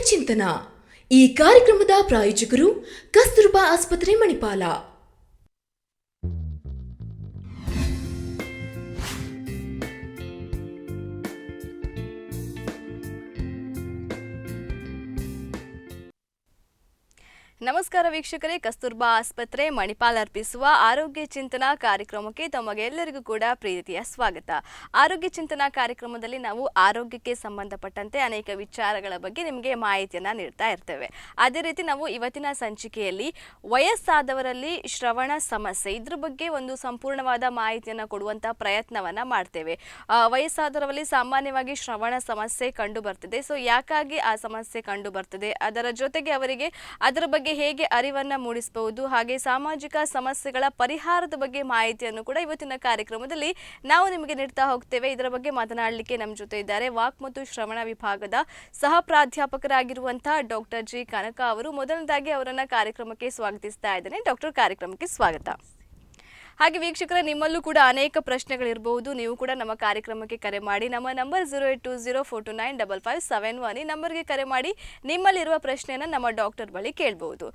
ಚಿಂತನ. ಈ ಕಾರ್ಯಕ್ರಮದ ಪ್ರಾಯೋಜಕರು ಕಸ್ತೂರ್ಬಾ ಆಸ್ಪತ್ರೆ ಮಣಿಪಾಲ. ನಮಸ್ಕಾರ ವೀಕ್ಷಕರೇ, ಕಸ್ತೂರ್ಬಾ ಆಸ್ಪತ್ರೆ ಮಣಿಪಾಲ್ ಅರ್ಪಿಸುವ ಆರೋಗ್ಯ ಚಿಂತನಾ ಕಾರ್ಯಕ್ರಮಕ್ಕೆ ತಮಗೆಲ್ಲರಿಗೂ ಕೂಡ ಪ್ರೀತಿಯ ಸ್ವಾಗತ. ಆರೋಗ್ಯ ಚಿಂತನಾ ಕಾರ್ಯಕ್ರಮದಲ್ಲಿ ನಾವು ಆರೋಗ್ಯಕ್ಕೆ ಸಂಬಂಧಪಟ್ಟಂತೆ ಅನೇಕ ವಿಚಾರಗಳ ಬಗ್ಗೆ ನಿಮಗೆ ಮಾಹಿತಿಯನ್ನು ನೀಡ್ತಾ ಇರ್ತೇವೆ. ಅದೇ ರೀತಿ ನಾವು ಇವತ್ತಿನ ಸಂಚಿಕೆಯಲ್ಲಿ ವಯಸ್ಸಾದವರಲ್ಲಿ ಶ್ರವಣ ಸಮಸ್ಯೆ ಇದ್ರ ಬಗ್ಗೆ ಒಂದು ಸಂಪೂರ್ಣವಾದ ಮಾಹಿತಿಯನ್ನು ಕೊಡುವಂಥ ಪ್ರಯತ್ನವನ್ನು ಮಾಡ್ತೇವೆ. ವಯಸ್ಸಾದವರಲ್ಲಿ ಸಾಮಾನ್ಯವಾಗಿ ಶ್ರವಣ ಸಮಸ್ಯೆ ಕಂಡು ಬರ್ತಿದೆ. ಸೊ ಯಾಕಾಗಿ ಆ ಸಮಸ್ಯೆ ಕಂಡು ಬರ್ತದೆ, ಅದರ ಜೊತೆಗೆ ಅವರಿಗೆ ಅದರ ಬಗ್ಗೆ ಹೇಗೆ ಅರಿವನ್ನು ಮೂಡಿಸಬಹುದು, ಹಾಗೆ ಸಾಮಾಜಿಕ ಸಮಸ್ಯೆಗಳ ಪರಿಹಾರದ ಬಗ್ಗೆ ಮಾಹಿತಿಯನ್ನು ಕೂಡ ಇವತ್ತಿನ ಕಾರ್ಯಕ್ರಮದಲ್ಲಿ ನಾವು ನಿಮಗೆ ನೀಡ್ತಾ ಹೋಗ್ತೇವೆ. ಇದರ ಬಗ್ಗೆ ಮಾತನಾಡಲಿಕ್ಕೆ ನಮ್ಮ ಜೊತೆ ಇದ್ದಾರೆ ವಾಕ್ ಮತ್ತು ಶ್ರವಣ ವಿಭಾಗದ ಸಹ ಪ್ರಾಧ್ಯಾಪಕರಾಗಿರುವಂತಹ ಡಾಕ್ಟರ್ ಜಿ ಕನಕ ಅವರು. ಮೊದಲನೇದಾಗಿ ಅವರನ್ನ ಕಾರ್ಯಕ್ರಮಕ್ಕೆ ಸ್ವಾಗತಿಸ್ತಾ ಇದ್ದೇನೆ. ಡಾಕ್ಟರ್, ಕಾರ್ಯಕ್ರಮಕ್ಕೆ ಸ್ವಾಗತ. ಹಾಗೆ ವೀಕ್ಷಕರ, ನಿಮ್ಮಲ್ಲೂ ಕೂಡ ಅನೇಕ ಪ್ರಶ್ನೆಗಳಿರಬಹುದು. ನೀವು ಕೂಡ ನಮ್ಮ ಕಾರ್ಯಕ್ರಮಕ್ಕೆ ಕರೆ ಮಾಡಿ. ನಮ್ಮ ನಂಬರ್ 0820429551 ಈ ನಂಬರ್ಗೆ ಕರೆ ಮಾಡಿ ನಿಮ್ಮಲ್ಲಿರುವ ಪ್ರಶ್ನೆಯನ್ನು ನಮ್ಮ ಡಾಕ್ಟರ್ ಬಳಿ ಕೇಳಬಹುದು.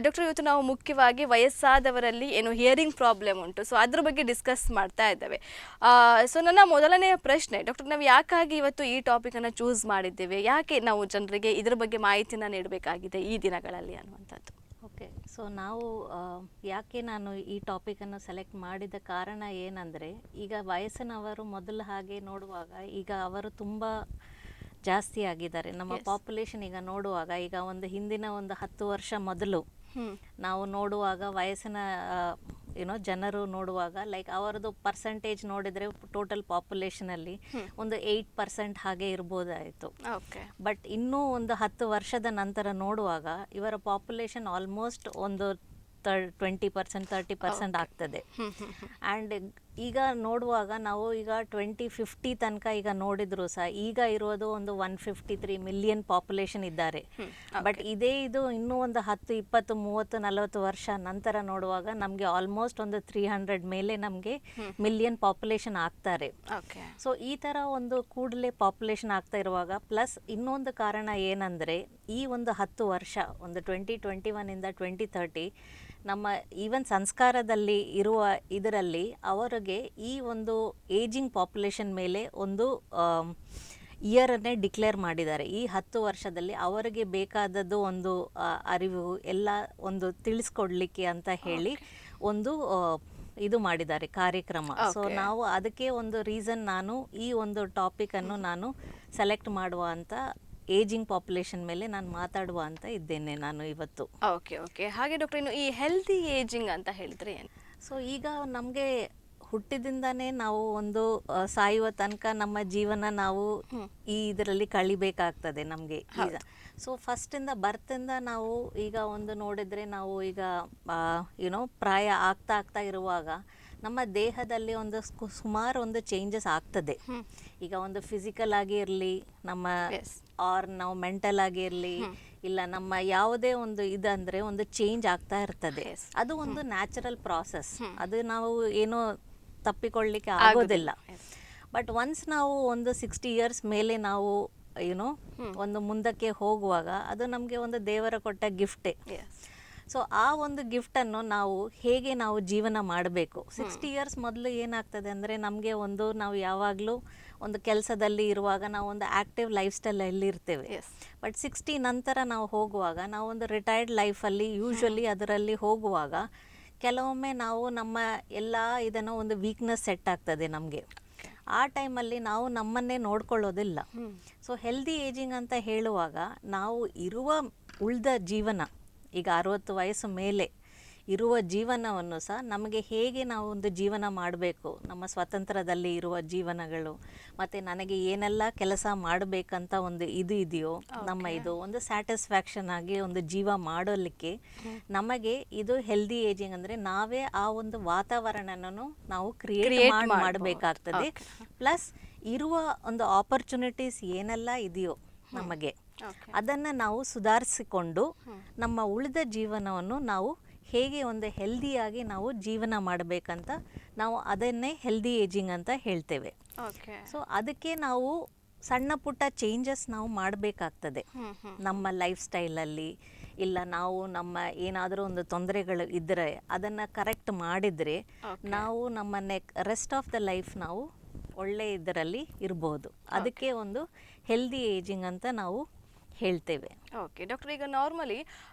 ಡಾಕ್ಟರ್, ಇವತ್ತು ನಾವು ಮುಖ್ಯವಾಗಿ ವಯಸ್ಸಾದವರಲ್ಲಿ ಏನು ಹಿಯರಿಂಗ್ ಪ್ರಾಬ್ಲಮ್ ಉಂಟು, ಸೊ ಅದ್ರ ಬಗ್ಗೆ ಡಿಸ್ಕಸ್ ಮಾಡ್ತಾ ಇದ್ದೇವೆ. ಸೊ ನನ್ನ ಮೊದಲನೆಯ ಪ್ರಶ್ನೆ ಡಾಕ್ಟರ್, ನಾವು ಯಾಕಾಗಿ ಇವತ್ತು ಈ ಟಾಪಿಕನ್ನು ಚೂಸ್ ಮಾಡಿದ್ದೇವೆ, ಯಾಕೆ ನಾವು ಜನರಿಗೆ ಇದರ ಬಗ್ಗೆ ಮಾಹಿತಿಯನ್ನು ನೀಡಬೇಕಾಗಿದೆ ಈ ದಿನಗಳಲ್ಲಿ ಅನ್ನುವಂಥದ್ದು? ಓಕೆ, ಸೊ ನಾವು ಯಾಕೆ ನಾನು ಈ ಟಾಪಿಕನ್ನು ಸೆಲೆಕ್ಟ್ ಮಾಡಿದ ಕಾರಣ ಏನಂದರೆ, ಈಗ ವಯಸ್ಸಿನವರು ಮೊದಲು ಹಾಗೆ ನೋಡುವಾಗ ಈಗ ಅವರು ತುಂಬ ಜಾಸ್ತಿ ಆಗಿದ್ದಾರೆ. ನಮ್ಮ ಪಾಪ್ಯುಲೇಷನ್ ಈಗ ನೋಡುವಾಗ ಈಗ ಒಂದು ಹಿಂದಿನ ಒಂದು 10 ವರ್ಷ ಮೊದಲು ನಾವು ನೋಡುವಾಗ ವಯಸ್ಸಿನ ಜನರು ನೋಡುವಾಗ ಲೈಕ್ ಅವರದ್ದು ಪರ್ಸೆಂಟೇಜ್ ನೋಡಿದರೆ ಟೋಟಲ್ ಪಾಪ್ಯುಲೇಷನಲ್ಲಿ ಒಂದು 8% ಹಾಗೆ ಇರ್ಬೋದಾಯಿತು. ಬಟ್ ಇನ್ನೂ ಒಂದು 10 ವರ್ಷದ ನಂತರ ನೋಡುವಾಗ ಇವರ ಪಾಪ್ಯುಲೇಷನ್ ಆಲ್ಮೋಸ್ಟ್ ಒಂದು 20% 30% ಆಗ್ತದೆ. ಆ್ಯಂಡ್ ಈಗ ನೋಡುವಾಗ ನಾವು ಈಗ 2050 ತನಕ ಈಗ ನೋಡಿದ್ರು ಸಹ ಈಗ ಇರೋದು ಒಂದು 153 ಮಿಲಿಯನ್ ಪಾಪ್ಯುಲೇಷನ್ ಇದ್ದಾರೆ. ಬಟ್ ಇದು ಇನ್ನೂ ಒಂದು 10 20 30 40 ವರ್ಷ ನಂತರ ನೋಡುವಾಗ ನಮಗೆ ಆಲ್ಮೋಸ್ಟ್ ಒಂದು 300 ಮೇಲೆ ನಮಗೆ ಮಿಲಿಯನ್ ಪಾಪ್ಯುಲೇಷನ್ ಆಗ್ತಾರೆ. ಸೊ ಈ ಥರ ಒಂದು ಕೂಡಲೇ ಪಾಪ್ಯುಲೇಷನ್ ಆಗ್ತಾ ಇರುವಾಗ ಪ್ಲಸ್ ಇನ್ನೊಂದು ಕಾರಣ ಏನಂದರೆ, ಈ ಒಂದು 10 ವರ್ಷ ಒಂದು 2021 ಇಂದ 2030 ನಮ್ಮ ಈವನ್ ಸಂಸ್ಕಾರದಲ್ಲಿ ಇರುವ ಇದರಲ್ಲಿ ಅವರಿಗೆ ಈ ಒಂದು ಏಜಿಂಗ್ ಪಾಪ್ಯುಲೇಷನ್ ಮೇಲೆ ಒಂದು ಇಯರನ್ನೇ ಡಿಕ್ಲೇರ್ ಮಾಡಿದ್ದಾರೆ. ಈ 10 ವರ್ಷದಲ್ಲಿ ಅವರಿಗೆ ಬೇಕಾದದ್ದು ಒಂದು ಅರಿವು ಎಲ್ಲ ಒಂದು ತಿಳಿಸ್ಕೊಡ್ಲಿಕ್ಕೆ ಅಂತ ಹೇಳಿ ಒಂದು ಇದು ಮಾಡಿದ್ದಾರೆ ಕಾರ್ಯಕ್ರಮ. ಸೊ ನಾವು ಅದಕ್ಕೆ ಒಂದು ರೀಸನ್ ನಾನು ಈ ಒಂದು ಟಾಪಿಕನ್ನು ನಾನು ಸೆಲೆಕ್ಟ್ ಮಾಡುವ ಅಂತ ಏಜಿಂಗ್ ಪಾಪ್ಯುಲೇಷನ್ ಮೇಲೆ ನಾನು ಮಾತಾಡುವ ಅಂತ ಇದ್ದೇನೆ ನಾನು ಇವತ್ತು. ಓಕೆ. ಹಾಗೆ ಡಾಕ್ಟರ್, ಇನ್ನು ಈ ಹೆಲ್ದಿ ಏಜಿಂಗ್ ಅಂತ ಹೇಳಿದ್ರೆ ಏನು? ಸೊ ಈಗ ನಮಗೆ ಹುಟ್ಟಿದಿಂದಾನೇ ನಾವು ಒಂದು ಸಾಯುವ ತನಕ ನಮ್ಮ ಜೀವನ ನಾವು ಈ ಇದರಲ್ಲಿ ಕಳಿಬೇಕಾಗ್ತದೆ ನಮಗೆ ಈಗ. ಸೊ ಫಸ್ಟಿಂದ ಬರ್ತಿಂದ ನಾವು ಈಗ ಒಂದು ನೋಡಿದರೆ ನಾವು ಈಗ ಪ್ರಾಯ ಆಗ್ತಾ ಇರುವಾಗ ನಮ್ಮ ದೇಹದಲ್ಲಿ ಒಂದು ಸುಮಾರು ಒಂದು ಚೇಂಜಸ್ ಆಗ್ತದೆ. ಈಗ ಒಂದು ಫಿಸಿಕಲ್ ಆಗಿ ಇರಲಿ, ನಮ್ಮ ನಾವು ಮೆಂಟಲ್ ಆಗಿ ಇರಲಿ, ಇಲ್ಲ ನಮ್ಮ ಯಾವುದೇ ಒಂದು ಇದಂದರೆ ಒಂದು ಚೇಂಜ್ ಆಗ್ತಾ ಇರ್ತದೆ. ಅದು ಒಂದು ನ್ಯಾಚುರಲ್ ಪ್ರಾಸೆಸ್, ಅದು ನಾವು ಏನೋ ತಪ್ಪಿಕೊಳ್ಳಿಕ್ಕೆ ಆಗೋದಿಲ್ಲ. ಬಟ್ ಒನ್ಸ್ ನಾವು ಒಂದು 60 ಇಯರ್ಸ್ ಮೇಲೆ ನಾವು ಒಂದು ಮುಂದಕ್ಕೆ ಹೋಗುವಾಗ ಅದು ನಮಗೆ ಒಂದು ದೇವರ ಕೊಟ್ಟ ಗಿಫ್ಟೇ. ಸೊ ಆ ಒಂದು ಗಿಫ್ಟನ್ನು ನಾವು ಹೇಗೆ ನಾವು ಜೀವನ ಮಾಡಬೇಕು. 60 ಇಯರ್ಸ್ ಮೊದಲು ಏನಾಗ್ತದೆ ಅಂದರೆ ನಮಗೆ ಒಂದು ನಾವು ಯಾವಾಗಲೂ ಒಂದು ಕೆಲಸದಲ್ಲಿ ಇರುವಾಗ ನಾವು ಒಂದು ಆ್ಯಕ್ಟಿವ್ ಲೈಫ್ ಸ್ಟೈಲಲ್ಲಿ ಇರ್ತೇವೆ. ಬಟ್ 60 ನಂತರ ನಾವು ಹೋಗುವಾಗ ನಾವು ಒಂದು ರಿಟೈರ್ಡ್ ಲೈಫಲ್ಲಿ ಯೂಶ್ವಲಿ ಅದರಲ್ಲಿ ಹೋಗುವಾಗ ಕೆಲವೊಮ್ಮೆ ನಾವು ನಮ್ಮ ಎಲ್ಲ ಇದನ್ನು ಒಂದು ವೀಕ್ನೆಸ್ ಸೆಟ್ ಆಗ್ತದೆ ನಮಗೆ. ಆ ಟೈಮಲ್ಲಿ ನಾವು ನಮ್ಮನ್ನೇ ನೋಡ್ಕೊಳ್ಳೋದಿಲ್ಲ. ಸೊ ಹೆಲ್ದಿ ಏಜಿಂಗ್ ಅಂತ ಹೇಳುವಾಗ ನಾವು ಇರುವ ಉಳಿದ ಜೀವನ ಈಗ 60 ವಯಸ್ಸು ಮೇಲೆ ಇರುವ ಜೀವನವನ್ನು ಸಹ ನಮಗೆ ಹೇಗೆ ನಾವು ಒಂದು ಜೀವನ ಮಾಡಬೇಕು, ನಮ್ಮ ಸ್ವತಂತ್ರದಲ್ಲಿ ಇರುವ ಜೀವನಗಳು, ಮತ್ತು ನನಗೆ ಏನೆಲ್ಲ ಕೆಲಸ ಮಾಡಬೇಕಂತ ಒಂದು ಇದೆಯೋ ನಮ್ಮ ಇದು ಒಂದು ಸ್ಯಾಟಿಸ್ಫ್ಯಾಕ್ಷನ್ ಆಗಿ ಒಂದು ಜೀವ ಮಾಡೋಲಿಕ್ಕೆ ನಮಗೆ ಇದು ಹೆಲ್ದಿ ಏಜಿಂಗ್ ಅಂದರೆ ನಾವೇ ಆ ಒಂದು ವಾತಾವರಣನೂ ನಾವು ಕ್ರಿಯೇಟ್ ಮಾಡಬೇಕಾಗ್ತದೆ. ಪ್ಲಸ್ ಇರುವ ಒಂದು ಆಪರ್ಚುನಿಟೀಸ್ ಏನೆಲ್ಲ ಇದೆಯೋ ನಮಗೆ ಅದನ್ನು ನಾವು ಸುಧಾರಿಸಿಕೊಂಡು ನಮ್ಮ ಉಳಿದ ಜೀವನವನ್ನು ನಾವು ಹೇಗೆ ಒಂದು ಹೆಲ್ದಿಯಾಗಿ ನಾವು ಜೀವನ ಮಾಡಬೇಕಂತ ನಾವು ಅದನ್ನೇ ಹೆಲ್ದಿ ಏಜಿಂಗ್ ಅಂತ ಹೇಳ್ತೇವೆ. ಸೊ ಅದಕ್ಕೆ ನಾವು ಸಣ್ಣ ಪುಟ್ಟ ಚೇಂಜಸ್ ನಾವು ಮಾಡಬೇಕಾಗ್ತದೆ ನಮ್ಮ ಲೈಫ್ ಸ್ಟೈಲಲ್ಲಿ. ಇಲ್ಲ ನಾವು ನಮ್ಮ ಏನಾದರೂ ಒಂದು ತೊಂದರೆಗಳು ಇದ್ದರೆ ಅದನ್ನು ಕರೆಕ್ಟ್ ಮಾಡಿದರೆ ನಾವು ನಮ್ಮ ರೆಸ್ಟ್ ಆಫ್ ದ ಲೈಫ್ ನಾವು ಒಳ್ಳೆ ಇದರಲ್ಲಿ ಇರ್ಬೋದು. ಅದಕ್ಕೆ ಒಂದು ಹೆಲ್ದಿ ಏಜಿಂಗ್ ಅಂತ ನಾವು ಹೇಳ್ತೇವೆ. ಓಕೆ ಡಾಕ್ಟರ್, ಈಗ ನಾರ್ಮಲಿ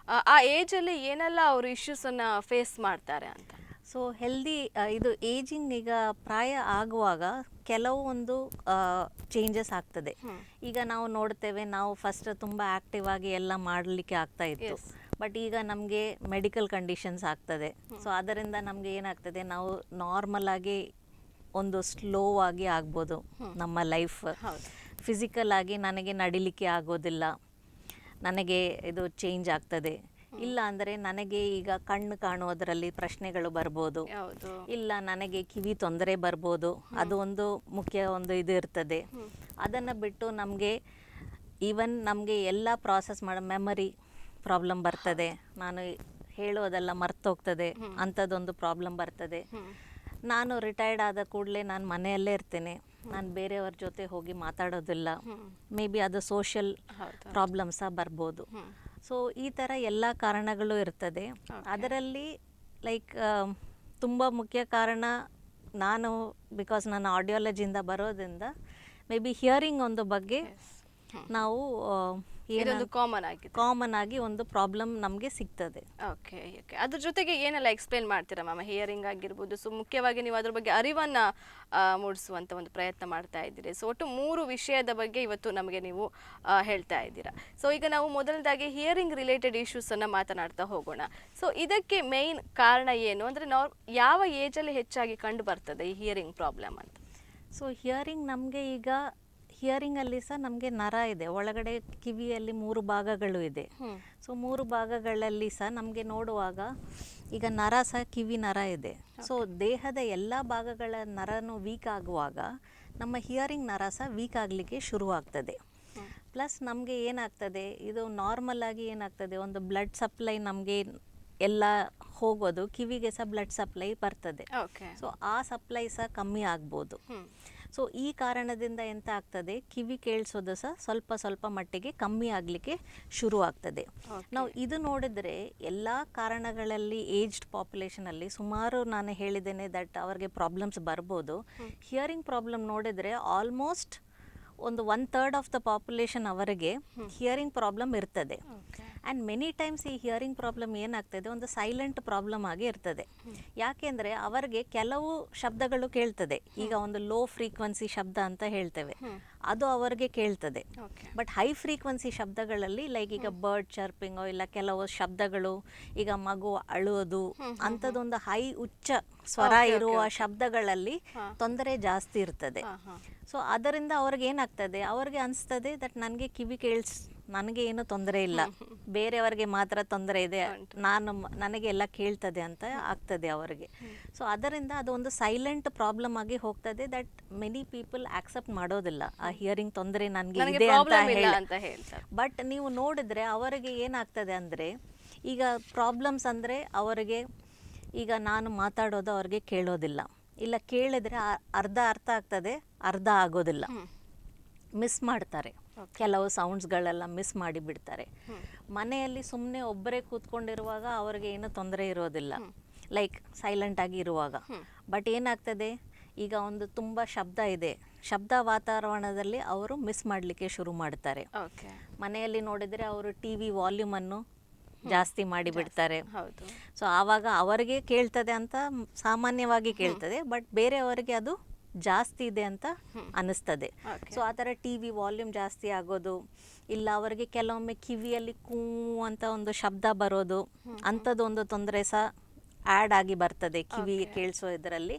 ಆ ಏಜಲ್ಲಿ ಏನೆಲ್ಲ ಅವರು ಇಶ್ಯೂಸನ್ನು ಫೇಸ್ ಮಾಡ್ತಾರೆ ಅಂತ? ಸೊ ಹೆಲ್ದಿ ಇದು ಏಜಿಂಗ್ ಈಗ ಪ್ರಾಯ ಆಗುವಾಗ ಕೆಲವು ಒಂದು ಚೇಂಜಸ್ ಆಗ್ತದೆ. ಈಗ ನಾವು ನೋಡ್ತೇವೆ, ನಾವು ಫಸ್ಟ್ ತುಂಬ ಆ್ಯಕ್ಟಿವ್ ಆಗಿ ಎಲ್ಲ ಮಾಡಲಿಕ್ಕೆ ಆಗ್ತಾ ಇತ್ತು. ಬಟ್ ಈಗ ನಮಗೆ ಮೆಡಿಕಲ್ ಕಂಡೀಷನ್ಸ್ ಆಗ್ತದೆ. ಸೊ ಅದರಿಂದ ನಮಗೆ ಏನಾಗ್ತದೆ, ನಾವು ನಾರ್ಮಲ್ ಆಗಿ ಒಂದು ಸ್ಲೋ ಆಗಿ ಆಗ್ಬೋದು ನಮ್ಮ ಲೈಫ್. ಫಿಸಿಕಲ್ ಆಗಿ ನನಗೆ ನಡಿಲಿಕ್ಕೆ ಆಗೋದಿಲ್ಲ, ನನಗೆ ಇದು ಚೇಂಜ್ ಆಗ್ತದೆ. ಇಲ್ಲ ಅಂದರೆ ನನಗೆ ಈಗ ಕಣ್ಣು ಕಾಣುವುದರಲ್ಲಿ ಪ್ರಶ್ನೆಗಳು ಬರ್ಬೋದು, ಇಲ್ಲ ನನಗೆ ಕಿವಿ ತೊಂದರೆ ಬರ್ಬೋದು. ಅದು ಒಂದು ಮುಖ್ಯ ಒಂದು ಇದು ಇರ್ತದೆ. ಅದನ್ನು ಬಿಟ್ಟು ನಮಗೆ ಈವನ್ ನಮಗೆ ಎಲ್ಲ ಪ್ರಾಸೆಸ್ ಮಾಡೋ ಮೆಮರಿ ಪ್ರಾಬ್ಲಮ್ ಬರ್ತದೆ. ನಾನು ಹೇಳೋದೆಲ್ಲ ಮರ್ತೋಗ್ತದೆ, ಅಂಥದ್ದೊಂದು ಪ್ರಾಬ್ಲಮ್ ಬರ್ತದೆ. ನಾನು ರಿಟೈರ್ಡ್ ಆದ ಕೂಡಲೇ ನಾನು ಮನೆಯಲ್ಲೇ ಇರ್ತೇನೆ, ನಾನು ಬೇರೆಯವ್ರ ಜೊತೆ ಹೋಗಿ ಮಾತಾಡೋದಿಲ್ಲ. ಮೇ ಬಿ ಅದು ಸೋಷಿಯಲ್ ಪ್ರಾಬ್ಲಮ್ಸ ಬರ್ಬೋದು. ಸೊ ಈ ಥರ ಎಲ್ಲ ಕಾರಣಗಳು ಇರ್ತದೆ. ಅದರಲ್ಲಿ ಲೈಕ್ ತುಂಬ ಮುಖ್ಯ ಕಾರಣ, ನಾನು ಬಿಕಾಸ್ ನಾನು ಆಡಿಯಾಲಜಿಯಿಂದ ಬರೋದ್ರಿಂದ ಮೇ ಬಿ ಹಿಯರಿಂಗ್ ಒಂದು ಬಗ್ಗೆ ನಾವು ಕಾಮನ್ ಆಗಿ ಒಂದು ಪ್ರಾಬ್ಲಮ್ ನಮಗೆ ಸಿಗ್ತದೆ. ಓಕೆ ಓಕೆ, ಅದ್ರ ಜೊತೆಗೆ ಏನೆಲ್ಲ ಎಕ್ಸ್ಪ್ಲೇನ್ ಮಾಡ್ತೀರಾ ಮ್ಯಾಮ್? ಹಿಯರಿಂಗ್ ಆಗಿರ್ಬೋದು, ಸೊ ಮುಖ್ಯವಾಗಿ ನೀವು ಅದ್ರ ಬಗ್ಗೆ ಅರಿವನ್ನು ಮೂಡಿಸುವಂಥ ಒಂದು ಪ್ರಯತ್ನ ಮಾಡ್ತಾ ಇದ್ದೀರಿ. ಸೊ ಒಟ್ಟು 3 ವಿಷಯದ ಬಗ್ಗೆ ಇವತ್ತು ನಮಗೆ ನೀವು ಹೇಳ್ತಾ ಇದ್ದೀರಾ. ಸೊ ಈಗ ನಾವು ಮೊದಲದಾಗಿ ಹಿಯರಿಂಗ್ ರಿಲೇಟೆಡ್ ಇಶ್ಯೂಸನ್ನು ಮಾತನಾಡ್ತಾ ಹೋಗೋಣ. ಸೊ ಇದಕ್ಕೆ ಮೇಯ್ನ್ ಕಾರಣ ಏನು ಅಂದರೆ ಯಾವ ಏಜಲ್ಲಿ ಹೆಚ್ಚಾಗಿ ಕಂಡು ಬರ್ತದೆ ಈ ಹಿಯರಿಂಗ್ ಪ್ರಾಬ್ಲಮ್ ಅಂತ? ಸೊ ಹಿಯರಿಂಗ್ ನಮಗೆ ಈಗ ಹಿಯರಿಂಗಲ್ಲಿ ಸಹ ನಮಗೆ ನರ ಇದೆ, ಒಳಗಡೆ ಕಿವಿಯಲ್ಲಿ 3 ಭಾಗಗಳು ಇದೆ. ಸೊ 3 ಭಾಗಗಳಲ್ಲಿ ಸಹ ನಮಗೆ ನೋಡುವಾಗ ಈಗ ನರ ಸಹ ಕಿವಿ ನರ ಇದೆ. ಸೊ ದೇಹದ ಎಲ್ಲ ಭಾಗಗಳ ನರನು ವೀಕ್ ಆಗುವಾಗ ನಮ್ಮ ಹಿಯರಿಂಗ್ ನರ ಸಹ ವೀಕ್ ಆಗಲಿಕ್ಕೆ ಶುರುವಾಗ್ತದೆ. ಪ್ಲಸ್ ನಮಗೆ ಏನಾಗ್ತದೆ, ಇದು ನಾರ್ಮಲ್ ಆಗಿ ಏನಾಗ್ತದೆ, ಒಂದು ಬ್ಲಡ್ ಸಪ್ಲೈ ನಮಗೆ ಎಲ್ಲ ಹೋಗೋದು, ಕಿವಿಗೆ ಸಹ ಬ್ಲಡ್ ಸಪ್ಲೈ ಬರ್ತದೆ. ಸೊ ಆ ಸಪ್ಲೈ ಸಹ ಕಮ್ಮಿ ಆಗ್ಬೋದು. ಸೊ ಈ ಕಾರಣದಿಂದ ಎಂತ ಆಗ್ತದೆ, ಕಿವಿ ಕೇಳಿಸೋದು ಸಹ ಸ್ವಲ್ಪ ಮಟ್ಟಿಗೆ ಕಮ್ಮಿ ಆಗಲಿಕ್ಕೆ ಶುರು ಆಗ್ತದೆ. ನಾವು ಇದು ನೋಡಿದರೆ ಎಲ್ಲ ಕಾರಣಗಳಲ್ಲಿ ಏಜ್ಡ್ ಪಾಪ್ಯುಲೇಷನಲ್ಲಿ ಸುಮಾರು ನಾನು ಹೇಳಿದ್ದೇನೆ ದಟ್ ಅವ್ರಿಗೆ ಪ್ರಾಬ್ಲಮ್ಸ್ ಬರ್ಬೋದು. ಹಿಯರಿಂಗ್ ಪ್ರಾಬ್ಲಮ್ ನೋಡಿದರೆ ಆಲ್ಮೋಸ್ಟ್ ಒಂದು 1/3 ಆಫ್ ದ ಪಾಪ್ಯುಲೇಷನ್ ಅವರಿಗೆ ಹಿಯರಿಂಗ್ ಪ್ರಾಬ್ಲಮ್ ಇರ್ತದೆ. ಆ್ಯಂಡ್ ಮೆನಿ ಟೈಮ್ಸ್ ಈ ಹಿಯರಿಂಗ್ ಪ್ರಾಬ್ಲಮ್ ಏನಾಗ್ತದೆ, ಒಂದು ಸೈಲೆಂಟ್ ಪ್ರಾಬ್ಲಮ್ ಆಗಿ ಇರ್ತದೆ. ಯಾಕೆಂದರೆ ಅವರಿಗೆ ಕೆಲವು ಶಬ್ದಗಳು ಕೇಳ್ತದೆ. ಈಗ ಒಂದು ಲೋ ಫ್ರೀಕ್ವೆನ್ಸಿ ಶಬ್ದ ಅಂತ ಹೇಳ್ತೇವೆ, ಅದು ಅವರಿಗೆ ಕೇಳ್ತದೆ. ಬಟ್ ಹೈ ಫ್ರೀಕ್ವೆನ್ಸಿ ಶಬ್ದಗಳಲ್ಲಿ ಲೈಕ್ ಈಗ ಬರ್ಡ್ ಚರ್ಪಿಂಗೋ ಇಲ್ಲ ಕೆಲವು ಶಬ್ದಗಳು, ಈಗ ಮಗು ಅಳುವುದು, ಅಂಥದ್ದೊಂದು ಹೈ ಉಚ್ಚ ಸ್ವರ ಇರುವ ಶಬ್ದಗಳಲ್ಲಿ ತೊಂದರೆ ಜಾಸ್ತಿ ಇರ್ತದೆ. ಸೊ ಅದರಿಂದ ಅವ್ರಿಗೆ ಏನಾಗ್ತದೆ, ಅವ್ರಿಗೆ ಅನಿಸ್ತದೆ ದಟ್ ನನಗೆ ಕಿವಿ ನನಗೆ ಏನು ತೊಂದರೆ ಇಲ್ಲ, ಬೇರೆಯವರಿಗೆ ಮಾತ್ರ ತೊಂದರೆ ಇದೆ, ನನಗೆ ಎಲ್ಲ ಕೇಳ್ತದೆ ಅಂತ ಆಗ್ತದೆ ಅವರಿಗೆ. ಸೊ ಅದರಿಂದ ಅದು ಒಂದು ಸೈಲೆಂಟ್ ಪ್ರಾಬ್ಲಮ್ ಆಗಿ ಹೋಗ್ತದೆ. ದಟ್ ಮೆನಿ ಪೀಪಲ್ ಆಕ್ಸೆಪ್ಟ್ ಮಾಡೋದಿಲ್ಲ, ಆ ಹಿಯರಿಂಗ್ ತೊಂದರೆ ನನಗೆ ಇದೆ ಅಂತ ಹೇಳ್ತಾರೆ. ಬಟ್ ನೀವು ನೋಡಿದ್ರೆ ಅವರಿಗೆ ಏನಾಗ್ತದೆ ಅಂದರೆ, ಈಗ ಪ್ರಾಬ್ಲಮ್ಸ್ ಅಂದರೆ ಅವರಿಗೆ ಈಗ ನಾನು ಮಾತಾಡೋದು ಅವ್ರಿಗೆ ಕೇಳೋದಿಲ್ಲ, ಇಲ್ಲ ಕೇಳಿದ್ರೆ ಅರ್ಧ ಅರ್ಥ ಆಗ್ತದೆ, ಅರ್ಧ ಆಗೋದಿಲ್ಲ, ಮಿಸ್ ಮಾಡ್ತಾರೆ. ಕೆಲವು ಸೌಂಡ್ಸ್ಗಳೆಲ್ಲ ಮಿಸ್ ಮಾಡಿ ಬಿಡ್ತಾರೆ. ಮನೆಯಲ್ಲಿ ಸುಮ್ಮನೆ ಒಬ್ಬರೇ ಕೂತ್ಕೊಂಡಿರುವಾಗ ಅವ್ರಿಗೆ ಏನೂ ತೊಂದರೆ ಇರೋದಿಲ್ಲ, ಲೈಕ್ ಸೈಲೆಂಟ್ ಆಗಿ ಇರುವಾಗ. ಬಟ್ ಏನಾಗ್ತದೆ, ಈಗ ಒಂದು ತುಂಬ ಶಬ್ದ ಇದೆ, ಶಬ್ದ ವಾತಾವರಣದಲ್ಲಿ ಅವರು ಮಿಸ್ ಮಾಡಲಿಕ್ಕೆ ಶುರು ಮಾಡ್ತಾರೆ. ಮನೆಯಲ್ಲಿ ನೋಡಿದರೆ ಅವರು TV ವಾಲ್ಯೂಮನ್ನು ಜಾಸ್ತಿ ಮಾಡಿಬಿಡ್ತಾರೆ. ಸೊ ಆವಾಗ ಅವರಿಗೆ ಕೇಳ್ತದೆ ಅಂತ ಸಾಮಾನ್ಯವಾಗಿ ಕೇಳ್ತದೆ, ಬಟ್ ಬೇರೆಯವರಿಗೆ ಅದು ಜಾಸ್ತಿ ಇದೆ ಅಂತ ಅನ್ನಿಸ್ತದೆ. ಸೊ ಆ ಥರ TV ವಾಲ್ಯೂಮ್ ಜಾಸ್ತಿ ಆಗೋದು, ಇಲ್ಲ ಅವರಿಗೆ ಕೆಲವೊಮ್ಮೆ ಕಿವಿಯಲ್ಲಿ ಕೂ ಅಂತ ಒಂದು ಶಬ್ದ ಬರೋದು, ಅಂಥದ್ದೊಂದು ತೊಂದರೆ ಸಹ ಆ್ಯಡ್ ಆಗಿ ಬರ್ತದೆ ಕಿವಿ ಕೇಳಿಸೋ ಇದರಲ್ಲಿ.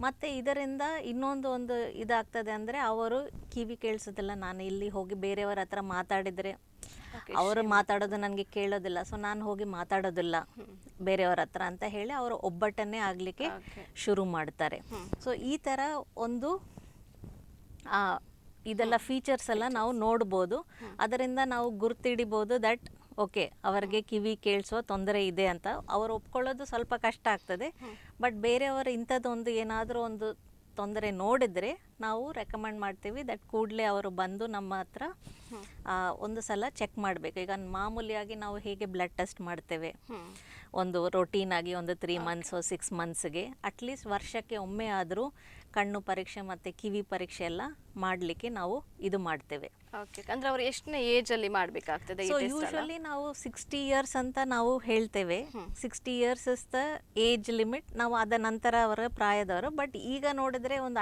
ಮತ್ತು ಇದರಿಂದ ಇನ್ನೊಂದು ಇದಾಗ್ತದೆ ಅಂದರೆ, ಅವರು ಕಿವಿ ಕೇಳಿಸೋದಿಲ್ಲ, ನಾನು ಇಲ್ಲಿ ಹೋಗಿ ಬೇರೆಯವರ ಹತ್ರ ಮಾತಾಡಿದರೆ ಅವರು ಮಾತಾಡೋದು ನನಗೆ ಕೇಳೋದಿಲ್ಲ, ಸೊ ನಾನು ಹೋಗಿ ಮಾತಾಡೋದಿಲ್ಲ ಬೇರೆಯವರ ಹತ್ರ ಅಂತ ಹೇಳಿ ಅವರು ಒಬ್ಬಟ್ಟನ್ನೇ ಆಗಲಿಕ್ಕೆ ಶುರು ಮಾಡ್ತಾರೆ. ಸೊ ಈ ಥರ ಒಂದು ಇದೆಲ್ಲ ಫೀಚರ್ಸ್ ಎಲ್ಲ ನಾವು ನೋಡ್ಬೋದು. ಅದರಿಂದ ನಾವು ಗುರ್ತಿಡಿಬೋದು ದಟ್ ಓಕೆ ಅವರಿಗೆ ಕಿವಿ ಕೇಳಿಸೋ ತೊಂದರೆ ಇದೆ ಅಂತ. ಅವರು ಒಪ್ಕೊಳ್ಳೋದು ಸ್ವಲ್ಪ ಕಷ್ಟ ಆಗ್ತದೆ, ಬಟ್ ಬೇರೆಯವರು ಇಂಥದ್ದೊಂದು ಏನಾದರೂ ಒಂದು ತೊಂದರೆ ನೋಡಿದರೆ ನಾವು ರೆಕಮೆಂಡ್ ಮಾಡ್ತೀವಿ ದಟ್ ಕೂಡಲೇ ಅವರು ಬಂದು ನಮ್ಮ ಹತ್ರ ಒಂದು ಸಲ ಚೆಕ್ ಮಾಡಬೇಕು. ಈಗ ಮಾಮೂಲಿಯಾಗಿ ನಾವು ಹೇಗೆ ಬ್ಲಡ್ ಟೆಸ್ಟ್ ಮಾಡ್ತೇವೆ ಒಂದು ರೊಟೀನಾಗಿ ಒಂದು 3 ಮಂತ್ಸು 6 ಮಂತ್ಸ್ಗೆ, ಅಟ್ಲೀಸ್ಟ್ ವರ್ಷಕ್ಕೆ ಒಮ್ಮೆ ಆದರೂ ಕಣ್ಣು ಪರೀಕ್ಷೆ ಮತ್ತು ಕಿವಿ ಪರೀಕ್ಷೆ ಎಲ್ಲ ಮಾಡಲಿಕ್ಕೆ ನಾವು ಇದು ಮಾಡ್ತೇವೆ. ಓಕೆ, ಅಂದ್ರೆ ಅವರು ಎಷ್ಟನೇ ಏಜಲ್ಲಿ ಮಾಡಬೇಕಾಗ್ತದೆ? ಸೊ ಯೂಶಲಿ ನಾವು 60 ಇಯರ್ಸ್ ಅಂತ ನಾವು ಹೇಳ್ತೇವೆ. 60 years is the age limit. ನಾವು ಅದ ನಂತರ ಅವರ ಪ್ರಾಯದವರು. ಬಟ್ ಈಗ ನೋಡಿದ್ರೆ ಒಂದು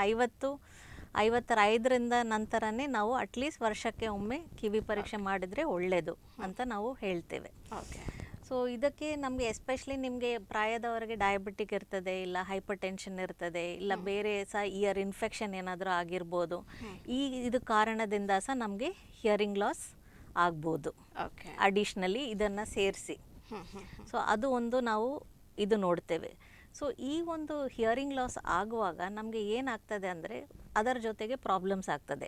55ರಿಂದ ನಂತರನೇ ನಾವು ಅಟ್ಲೀಸ್ಟ್ ವರ್ಷಕ್ಕೆ ಒಮ್ಮೆ ಕಿವಿ ಪರೀಕ್ಷೆ ಮಾಡಿದರೆ ಒಳ್ಳೆಯದು ಅಂತ ನಾವು ಹೇಳ್ತೇವೆ. ಓಕೆ. ಸೊ ಇದಕ್ಕೆ ನಮಗೆ ಎಸ್ಪೆಷಲಿ ನಿಮಗೆ ಪ್ರಾಯದವರಿಗೆ ಡಯಾಬಿಟಿಕ್ ಇರ್ತದೆ, ಇಲ್ಲ ಹೈಪರ್ ಟೆನ್ಷನ್ ಇರ್ತದೆ, ಇಲ್ಲ ಬೇರೆ ಸಹ ಇಯರ್ ಇನ್ಫೆಕ್ಷನ್ ಏನಾದರೂ ಆಗಿರ್ಬೋದು. ಇದು ಕಾರಣದಿಂದ ಸಹ ನಮಗೆ ಹಿಯರಿಂಗ್ ಲಾಸ್ ಆಗ್ಬೋದು. ಅಡಿಷ್ನಲಿ ಇದನ್ನು ಸೇರಿಸಿ ಸೊ ಅದು ಒಂದು ನಾವು ಇದು ನೋಡ್ತೇವೆ. ಸೊ ಈ ಒಂದು ಹಿಯರಿಂಗ್ ಲಾಸ್ ಆಗುವಾಗ ನಮಗೆ ಏನಾಗ್ತದೆ ಅಂದರೆ ಅದರ ಜೊತೆಗೆ ಪ್ರಾಬ್ಲಮ್ಸ್ ಆಗ್ತದೆ.